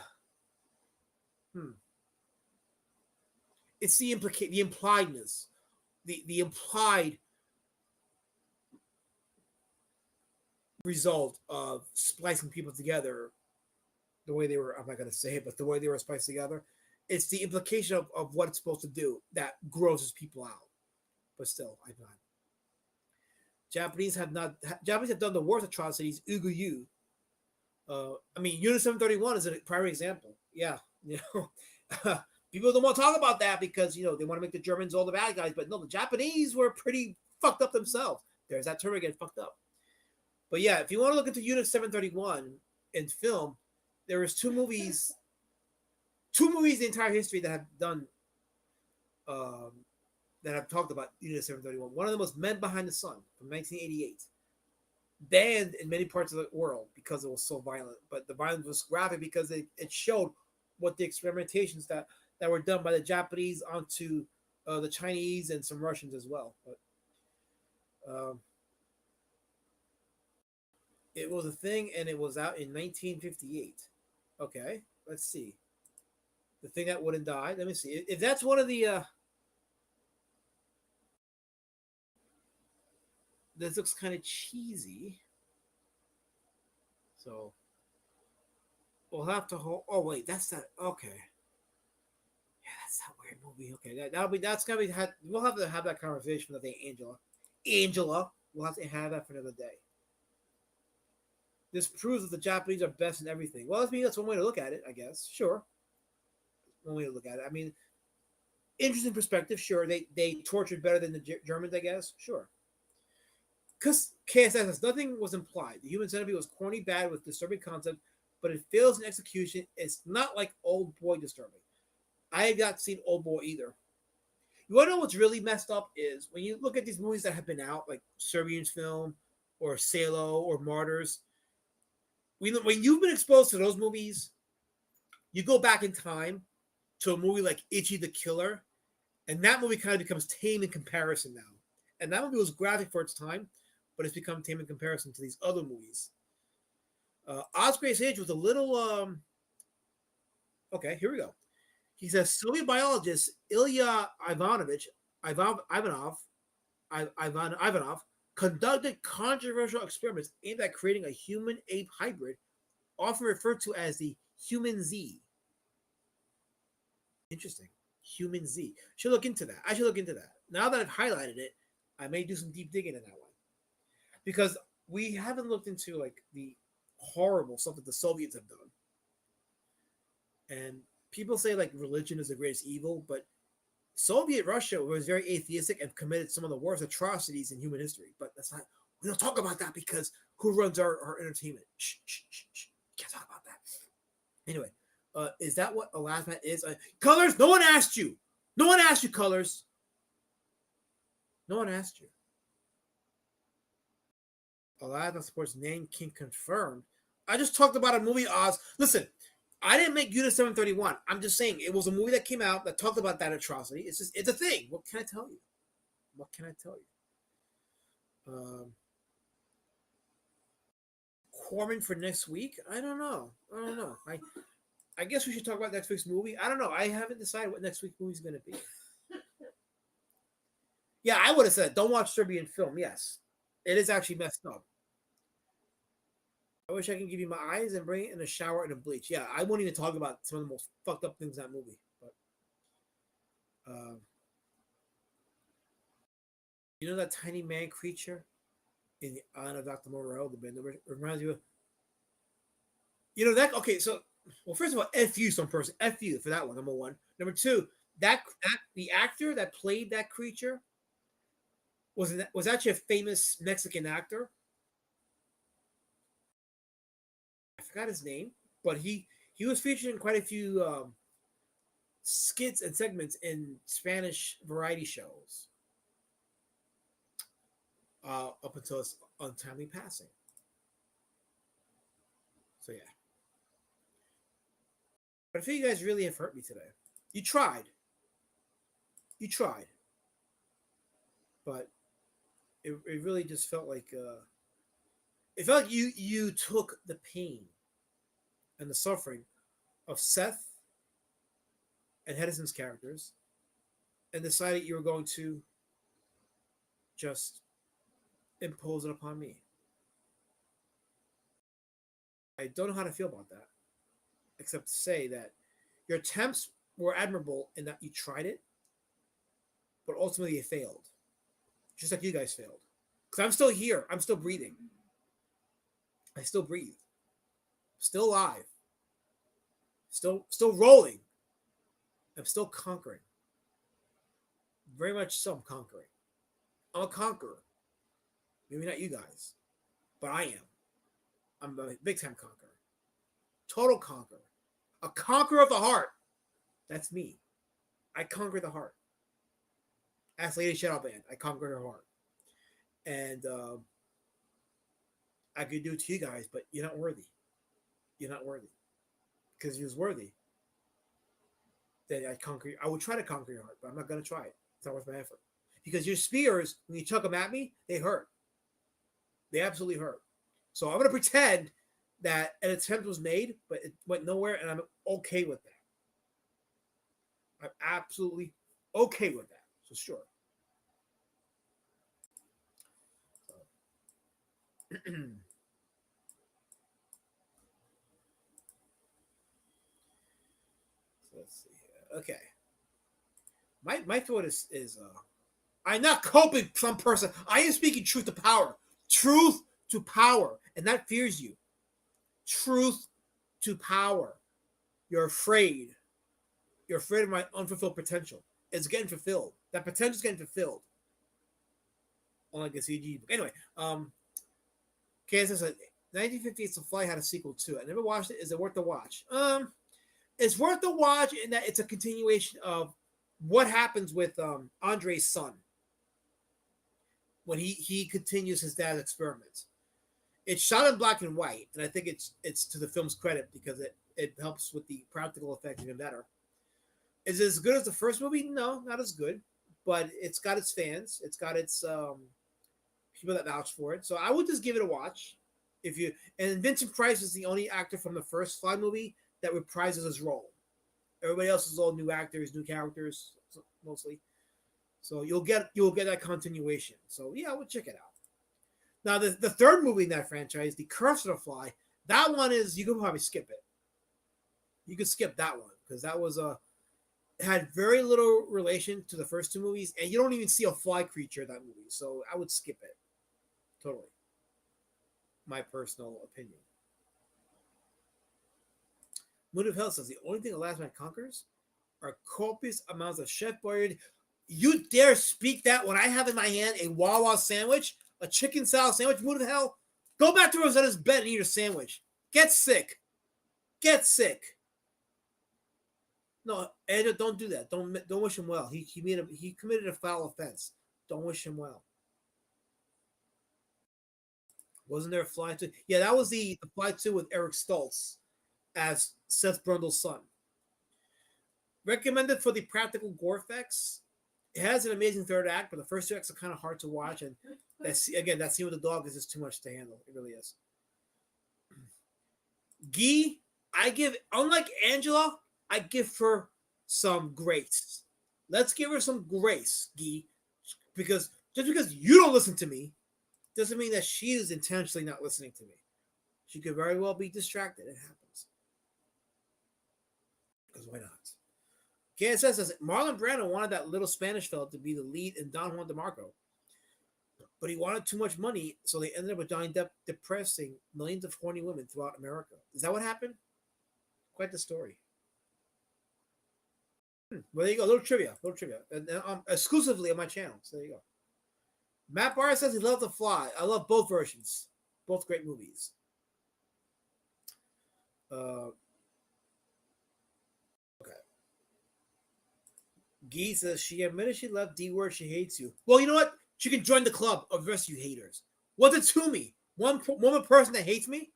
it's the impliedness, the implied result of splicing people together the way they were. I'm not going to say it, but the way they were spliced together. It's the implication of what it's supposed to do that grosses people out. But still, I'm not. Japanese have done the worst atrocities. Uguyu. I mean, Unit 731 is a primary example. Yeah, people don't want to talk about that because they want to make the Germans all the bad guys. But no, the Japanese were pretty fucked up themselves. There's that term again, fucked up. But yeah, if you want to look into Unit 731 in film, there is two movies in the entire history that have done that have talked about Unit 731. One of them was Men Behind the Sun from 1988. Banned in many parts of the world because it was so violent. But the violence was graphic because it showed what the experimentations that were done by the Japanese onto the Chinese and some Russians as well. But it was a thing, and it was out in 1958. Okay, let's see. The Thing That Wouldn't Die. Let me see. If that's one of the... this looks kind of cheesy. So we'll have to hold... Oh, wait. That's that... Okay. Yeah, that's that weird movie. Okay, that's gonna be... We'll have to have that conversation with Angela. We'll have to have that for another day. This proves that the Japanese are best in everything. Well, I mean, that's one way to look at it, I guess. Sure. One way to look at it. I mean, interesting perspective. Sure. They tortured better than the Germans, I guess. Sure. Because KSS, nothing was implied. The human centipede was corny, bad, with disturbing concept, but it fails in execution. It's not like Old Boy disturbing. I have not seen Old Boy either. You want to know what's really messed up is when you look at these movies that have been out, like Serbian Film or Salo or Martyrs. When you've been exposed to those movies, you go back in time to a movie like Itchy the Killer, and that movie kind of becomes tame in comparison now. And that movie was graphic for its time, but it's become tame in comparison to these other movies. Osprey's Age was a little... Okay, here we go. He says, Soviet biologist Ilya Ivanov conducted controversial experiments aimed at creating a human-ape hybrid, often referred to as the human Z. Interesting. Human Z. Should look into that. I should look into that. Now that I've highlighted it, I may do some deep digging in that one. Because we haven't looked into like the horrible stuff that the Soviets have done. And people say like religion is the greatest evil, but Soviet Russia was very atheistic and committed some of the worst atrocities in human history. But that's not, we don't talk about that because who runs our entertainment? Shh. Can't talk about that. Anyway, is that what a last mat is? Colors, no one asked you. No one asked you, Colors. No one asked you. Aladdin supports Nan King confirmed. I just talked about a movie, Oz. Listen, I didn't make Unit 731. I'm just saying it was a movie that came out that talked about that atrocity. It's a thing. What can I tell you? Corman for next week? I don't know. I guess we should talk about next week's movie. I don't know. I haven't decided what next week's movie is going to be. Yeah, I would have said don't watch Serbian Film. Yes, it is actually messed up. I wish I could give you my eyes and bring it in a shower and a bleach. Yeah, I won't even talk about some of the most fucked up things in that movie. But you know that tiny man creature in the Island of Dr. Moreau, the band that reminds you of... You know that... Okay, so... Well, first of all, F you, some person. F you for that one, number one. Number two, that the actor that played that creature was actually a famous Mexican actor. I forgot his name, but he was featured in quite a few skits and segments in Spanish variety shows up until his untimely passing. So yeah. But I feel you guys really have hurt me today. You tried. But it really just felt like it felt like you took the pain and the suffering of Seth and Hedison's characters and decided you were going to just impose it upon me. I don't know how to feel about that, except to say that your attempts were admirable in that you tried it, but ultimately you failed, just like you guys failed. Because I'm still here. I'm still breathing. I still breathe. Still alive. Still rolling. I'm still conquering. Very much so, I'm conquering. I'm a conqueror. Maybe not you guys, but I am. I'm a big time conqueror. Total conqueror. A conqueror of the heart. That's me. I conquer the heart. Ask Lady Shadow Band. I conquered her heart. And I could do it to you guys, but you're not worthy. You're not worthy. Because if you was worthy, then I would try to conquer your heart, but I'm not going to try it. It's not worth my effort. Because your spears, when you chuck them at me, they hurt. They absolutely hurt. So I'm going to pretend that an attempt was made, but it went nowhere, and I'm okay with that. I'm absolutely okay with that. So sure. So let's see here. Okay. My thought is I'm not coping some person. I am speaking truth to power. Truth to power. And that fears you. Truth to power. You're afraid. You're afraid of my unfulfilled potential. It's getting fulfilled. That potential is getting fulfilled. Unlike a CG book. Anyway, Kansas said 1958's The Fly had a sequel too. I never watched it. Is it worth the watch? It's worth the watch in that it's a continuation of what happens with Andre's son when he continues his dad's experiments. It's shot in black and white, and I think it's to the film's credit because it helps with the practical effects even better. Is it as good as the first movie? No, not as good, but it's got its fans. It's got its people that vouch for it. So I would just give it a watch. And Vincent Price is the only actor from the first Fly movie that reprises his role. Everybody else is all new actors, new characters, mostly. So you'll get that continuation. So yeah, I would check it out. Now the third movie in that franchise, The Curse of the Fly, that one is you can probably skip it. You could skip that one because that was had very little relation to the first two movies, and you don't even see a fly creature in that movie. So I would skip it. Totally. My personal opinion. Moon of Hell says the only thing the last man conquers are copious amounts of Chef Boyardee. You dare speak that when I have in my hand a Wawa sandwich, a chicken salad sandwich? Moon of Hell, go back to Rosetta's bed and eat your sandwich. Get sick. Get sick. No, Andrew, don't do that. Don't wish him well. He committed a foul offense. Don't wish him well. Wasn't there a Fly 2? Yeah, that was the Fly 2 with Eric Stoltz as Seth Brundle's son. Recommended for the practical gore effects. It has an amazing third act, but the first two acts are kind of hard to watch. And that scene with the dog is just too much to handle. It really is. Guy, unlike Angela, I give her some grace. Let's give her some grace, Guy. Because just because you don't listen to me doesn't mean that she is intentionally not listening to me. She could very well be distracted. It happens. Because why not? KSS says Marlon Brando wanted that little Spanish fellow to be the lead in Don Juan DeMarco. But he wanted too much money, so they ended up with Johnny Depp depressing millions of horny women throughout America. Is that what happened? Quite the story. Well, there you go. Little trivia. And, exclusively on my channel. So there you go. Matt Barr says he loves The Fly. I love both versions. Both great movies. Okay. Guy says she admitted she left D-word. She hates you. Well, you know what? She can join the club of the rest of you haters. What's it to me? One more person that hates me?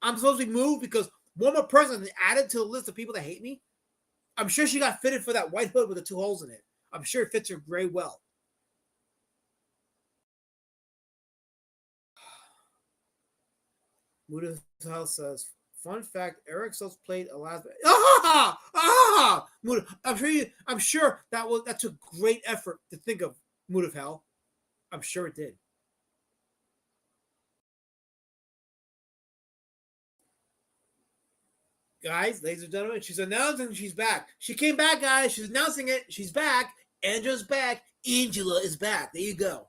I'm supposed to be moved because one more person is added to the list of people that hate me? I'm sure she got fitted for that white hood with the 2 holes in it. I'm sure it fits her very well. Muda House says Fun fact: Eric Stoltz played a last. Mood. I'm sure that took great effort to think of Mood of Hell. I'm sure it did. Guys, ladies and gentlemen, she's announcing she's back. She came back, guys. She's announcing it. She's back. Angela's back. Angela is back. There you go.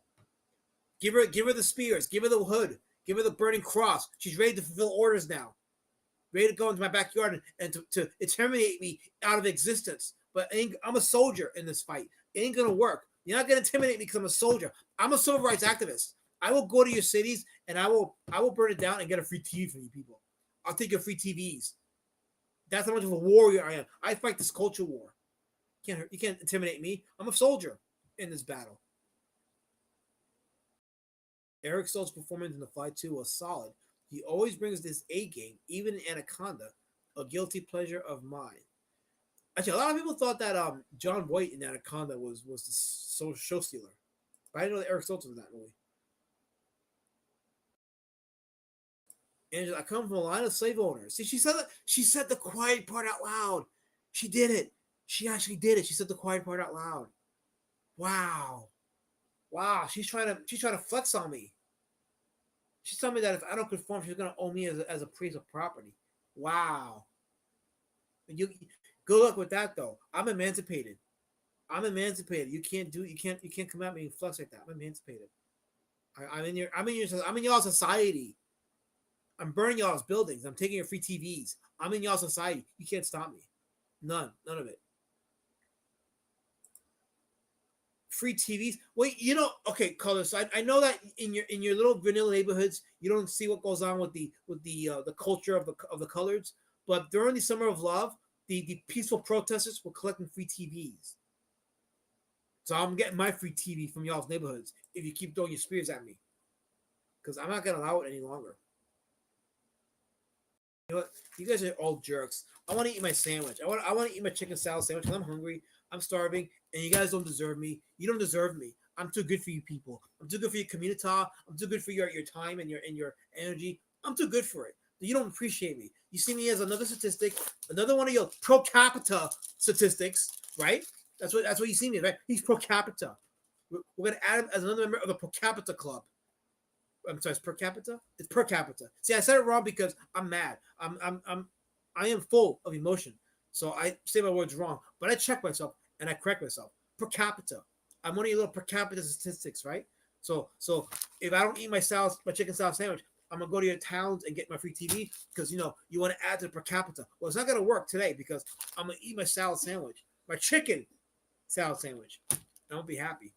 Give her the spears. Give her the hood. Give her the burning cross. She's ready to fulfill orders now. Ready to go into my backyard and to intimidate me out of existence. But I'm a soldier in this fight. It ain't gonna work. You're not gonna intimidate me because I'm a soldier. I'm a civil rights activist. I will go to your cities and I will burn it down and get a free TV from you people. I'll take your free TVs. That's how much of a warrior I am. I fight this culture war. You can't intimidate me. I'm a soldier in this battle. Eric Stoltz's performance in The Fly 2 was solid. He always brings this A game, even in Anaconda, a guilty pleasure of mine. Actually, a lot of people thought that John Voight in Anaconda was the show stealer, but I didn't know that Eric Stoltz was in that movie. Angela, I come from a line of slave owners. See, she said the quiet part out loud. She did it. She actually did it. She said the quiet part out loud. Wow. She's trying to flex on me. She's telling me that if I don't conform, she's gonna own me as a piece of property. Wow. Good luck with that though. I'm emancipated. You can't come at me and flex like that. I'm emancipated. I'm in y'all society. I'm burning y'all's buildings. I'm taking your free TVs. I'm in y'all society. You can't stop me. None of it. Free TVs. Wait, okay, colors. So I know that in your little vanilla neighborhoods, you don't see what goes on with the culture of the coloreds. But during the Summer of Love, the peaceful protesters were collecting free TVs. So I'm getting my free TV from y'all's neighborhoods if you keep throwing your spears at me, because I'm not gonna allow it any longer. You know what? You guys are all jerks. I want to eat my sandwich. I want to eat my chicken salad sandwich because I'm hungry. I'm starving, and you guys don't deserve me. You don't deserve me. I'm too good for you people. I'm too good for your community. I'm too good for your time and your energy. I'm too good for it. You don't appreciate me. You see me as another statistic, another one of your pro capita statistics, right? That's what you see me, right? He's pro capita. We're gonna add him as another member of the pro capita club. I'm sorry, it's per capita. It's per capita. See, I said it wrong because I'm mad. I am full of emotion, so I say my words wrong. But I check myself and I correct myself. Per capita. I'm one of your little per capita statistics, right? So if I don't eat my chicken salad sandwich, I'm gonna go to your towns and get my free TV because you want to add to the per capita. Well, it's not gonna work today because I'm gonna eat my salad sandwich, my chicken salad sandwich. I won't be happy.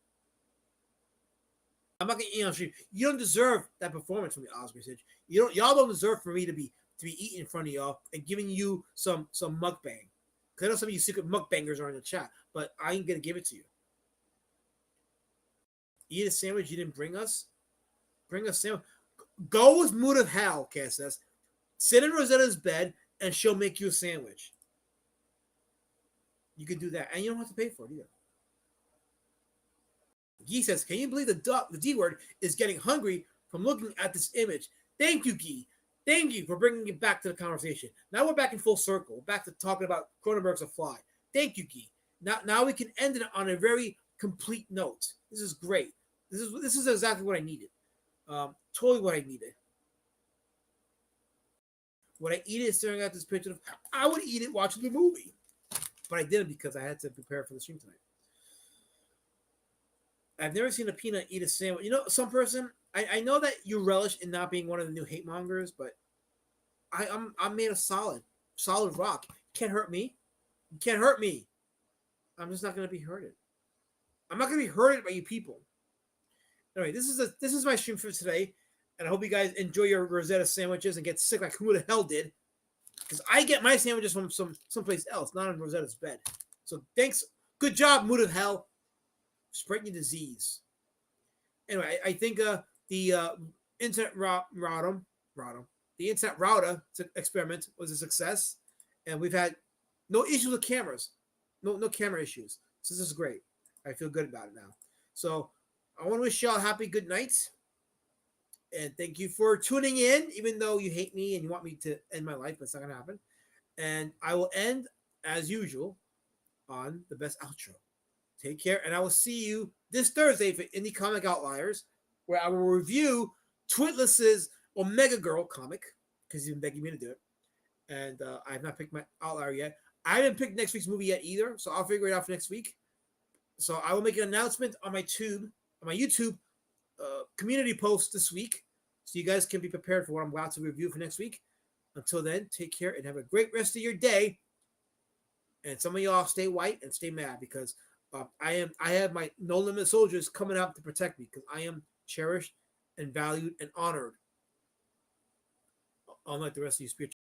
I'm not gonna eat on stream. You don't deserve that performance from the Oscar stage. Y'all don't deserve for me to be eating in front of y'all and giving you some mukbang. Because I know some of you secret mukbangers are in the chat, but I ain't gonna give it to you. Eat a sandwich you didn't bring us. Bring us sandwich. Go with Mood of Hell, Cass says. Sit in Rosetta's bed and she'll make you a sandwich. You can do that, and you don't have to pay for it either. Guy says, can you believe the D word is getting hungry from looking at this image? Thank you, Guy. Thank you for bringing it back to the conversation. Now we're back in full circle. We're back to talking about Cronenberg's A Fly. Thank you, Guy. Now we can end it on a very complete note. This is great. This is exactly what I needed. Totally what I needed. Would I eat it staring at this picture? I would eat it watching the movie. But I didn't because I had to prepare for the stream tonight. I've never seen a peanut eat a sandwich. Some person, I know that you relish in not being one of the new hate mongers, but I'm made of solid rock. You can't hurt me. You can't hurt me. I'm just not going to be hurted. I'm not going to be hurted by you people. Anyway, this is my stream for today, and I hope you guys enjoy your Rosetta sandwiches and get sick like who the hell did, because I get my sandwiches from someplace else, not in Rosetta's bed. So thanks. Good job, Mood of Hell. Spreading your disease. Anyway, I think the internet router experiment was a success, and we've had no issues with cameras, no camera issues. So this is great. I feel good about it now. So I want to wish y'all a happy good night. And thank you for tuning in, even though you hate me and you want me to end my life, but it's not going to happen. And I will end, as usual, on the best outro. Take care, and I will see you this Thursday for Indie Comic Outliers, where I will review Twitless's Omega Girl comic, because he's been begging me to do it. And I have not picked my outlier yet. I haven't picked next week's movie yet either, so I'll figure it out for next week. So I will make an announcement on my YouTube community post this week, so you guys can be prepared for what I'm about to review for next week. Until then, take care and have a great rest of your day. And some of y'all stay white and stay mad, because I have my No Limit soldiers coming out to protect me, because I am cherished and valued and honored, unlike the rest of you spiritual.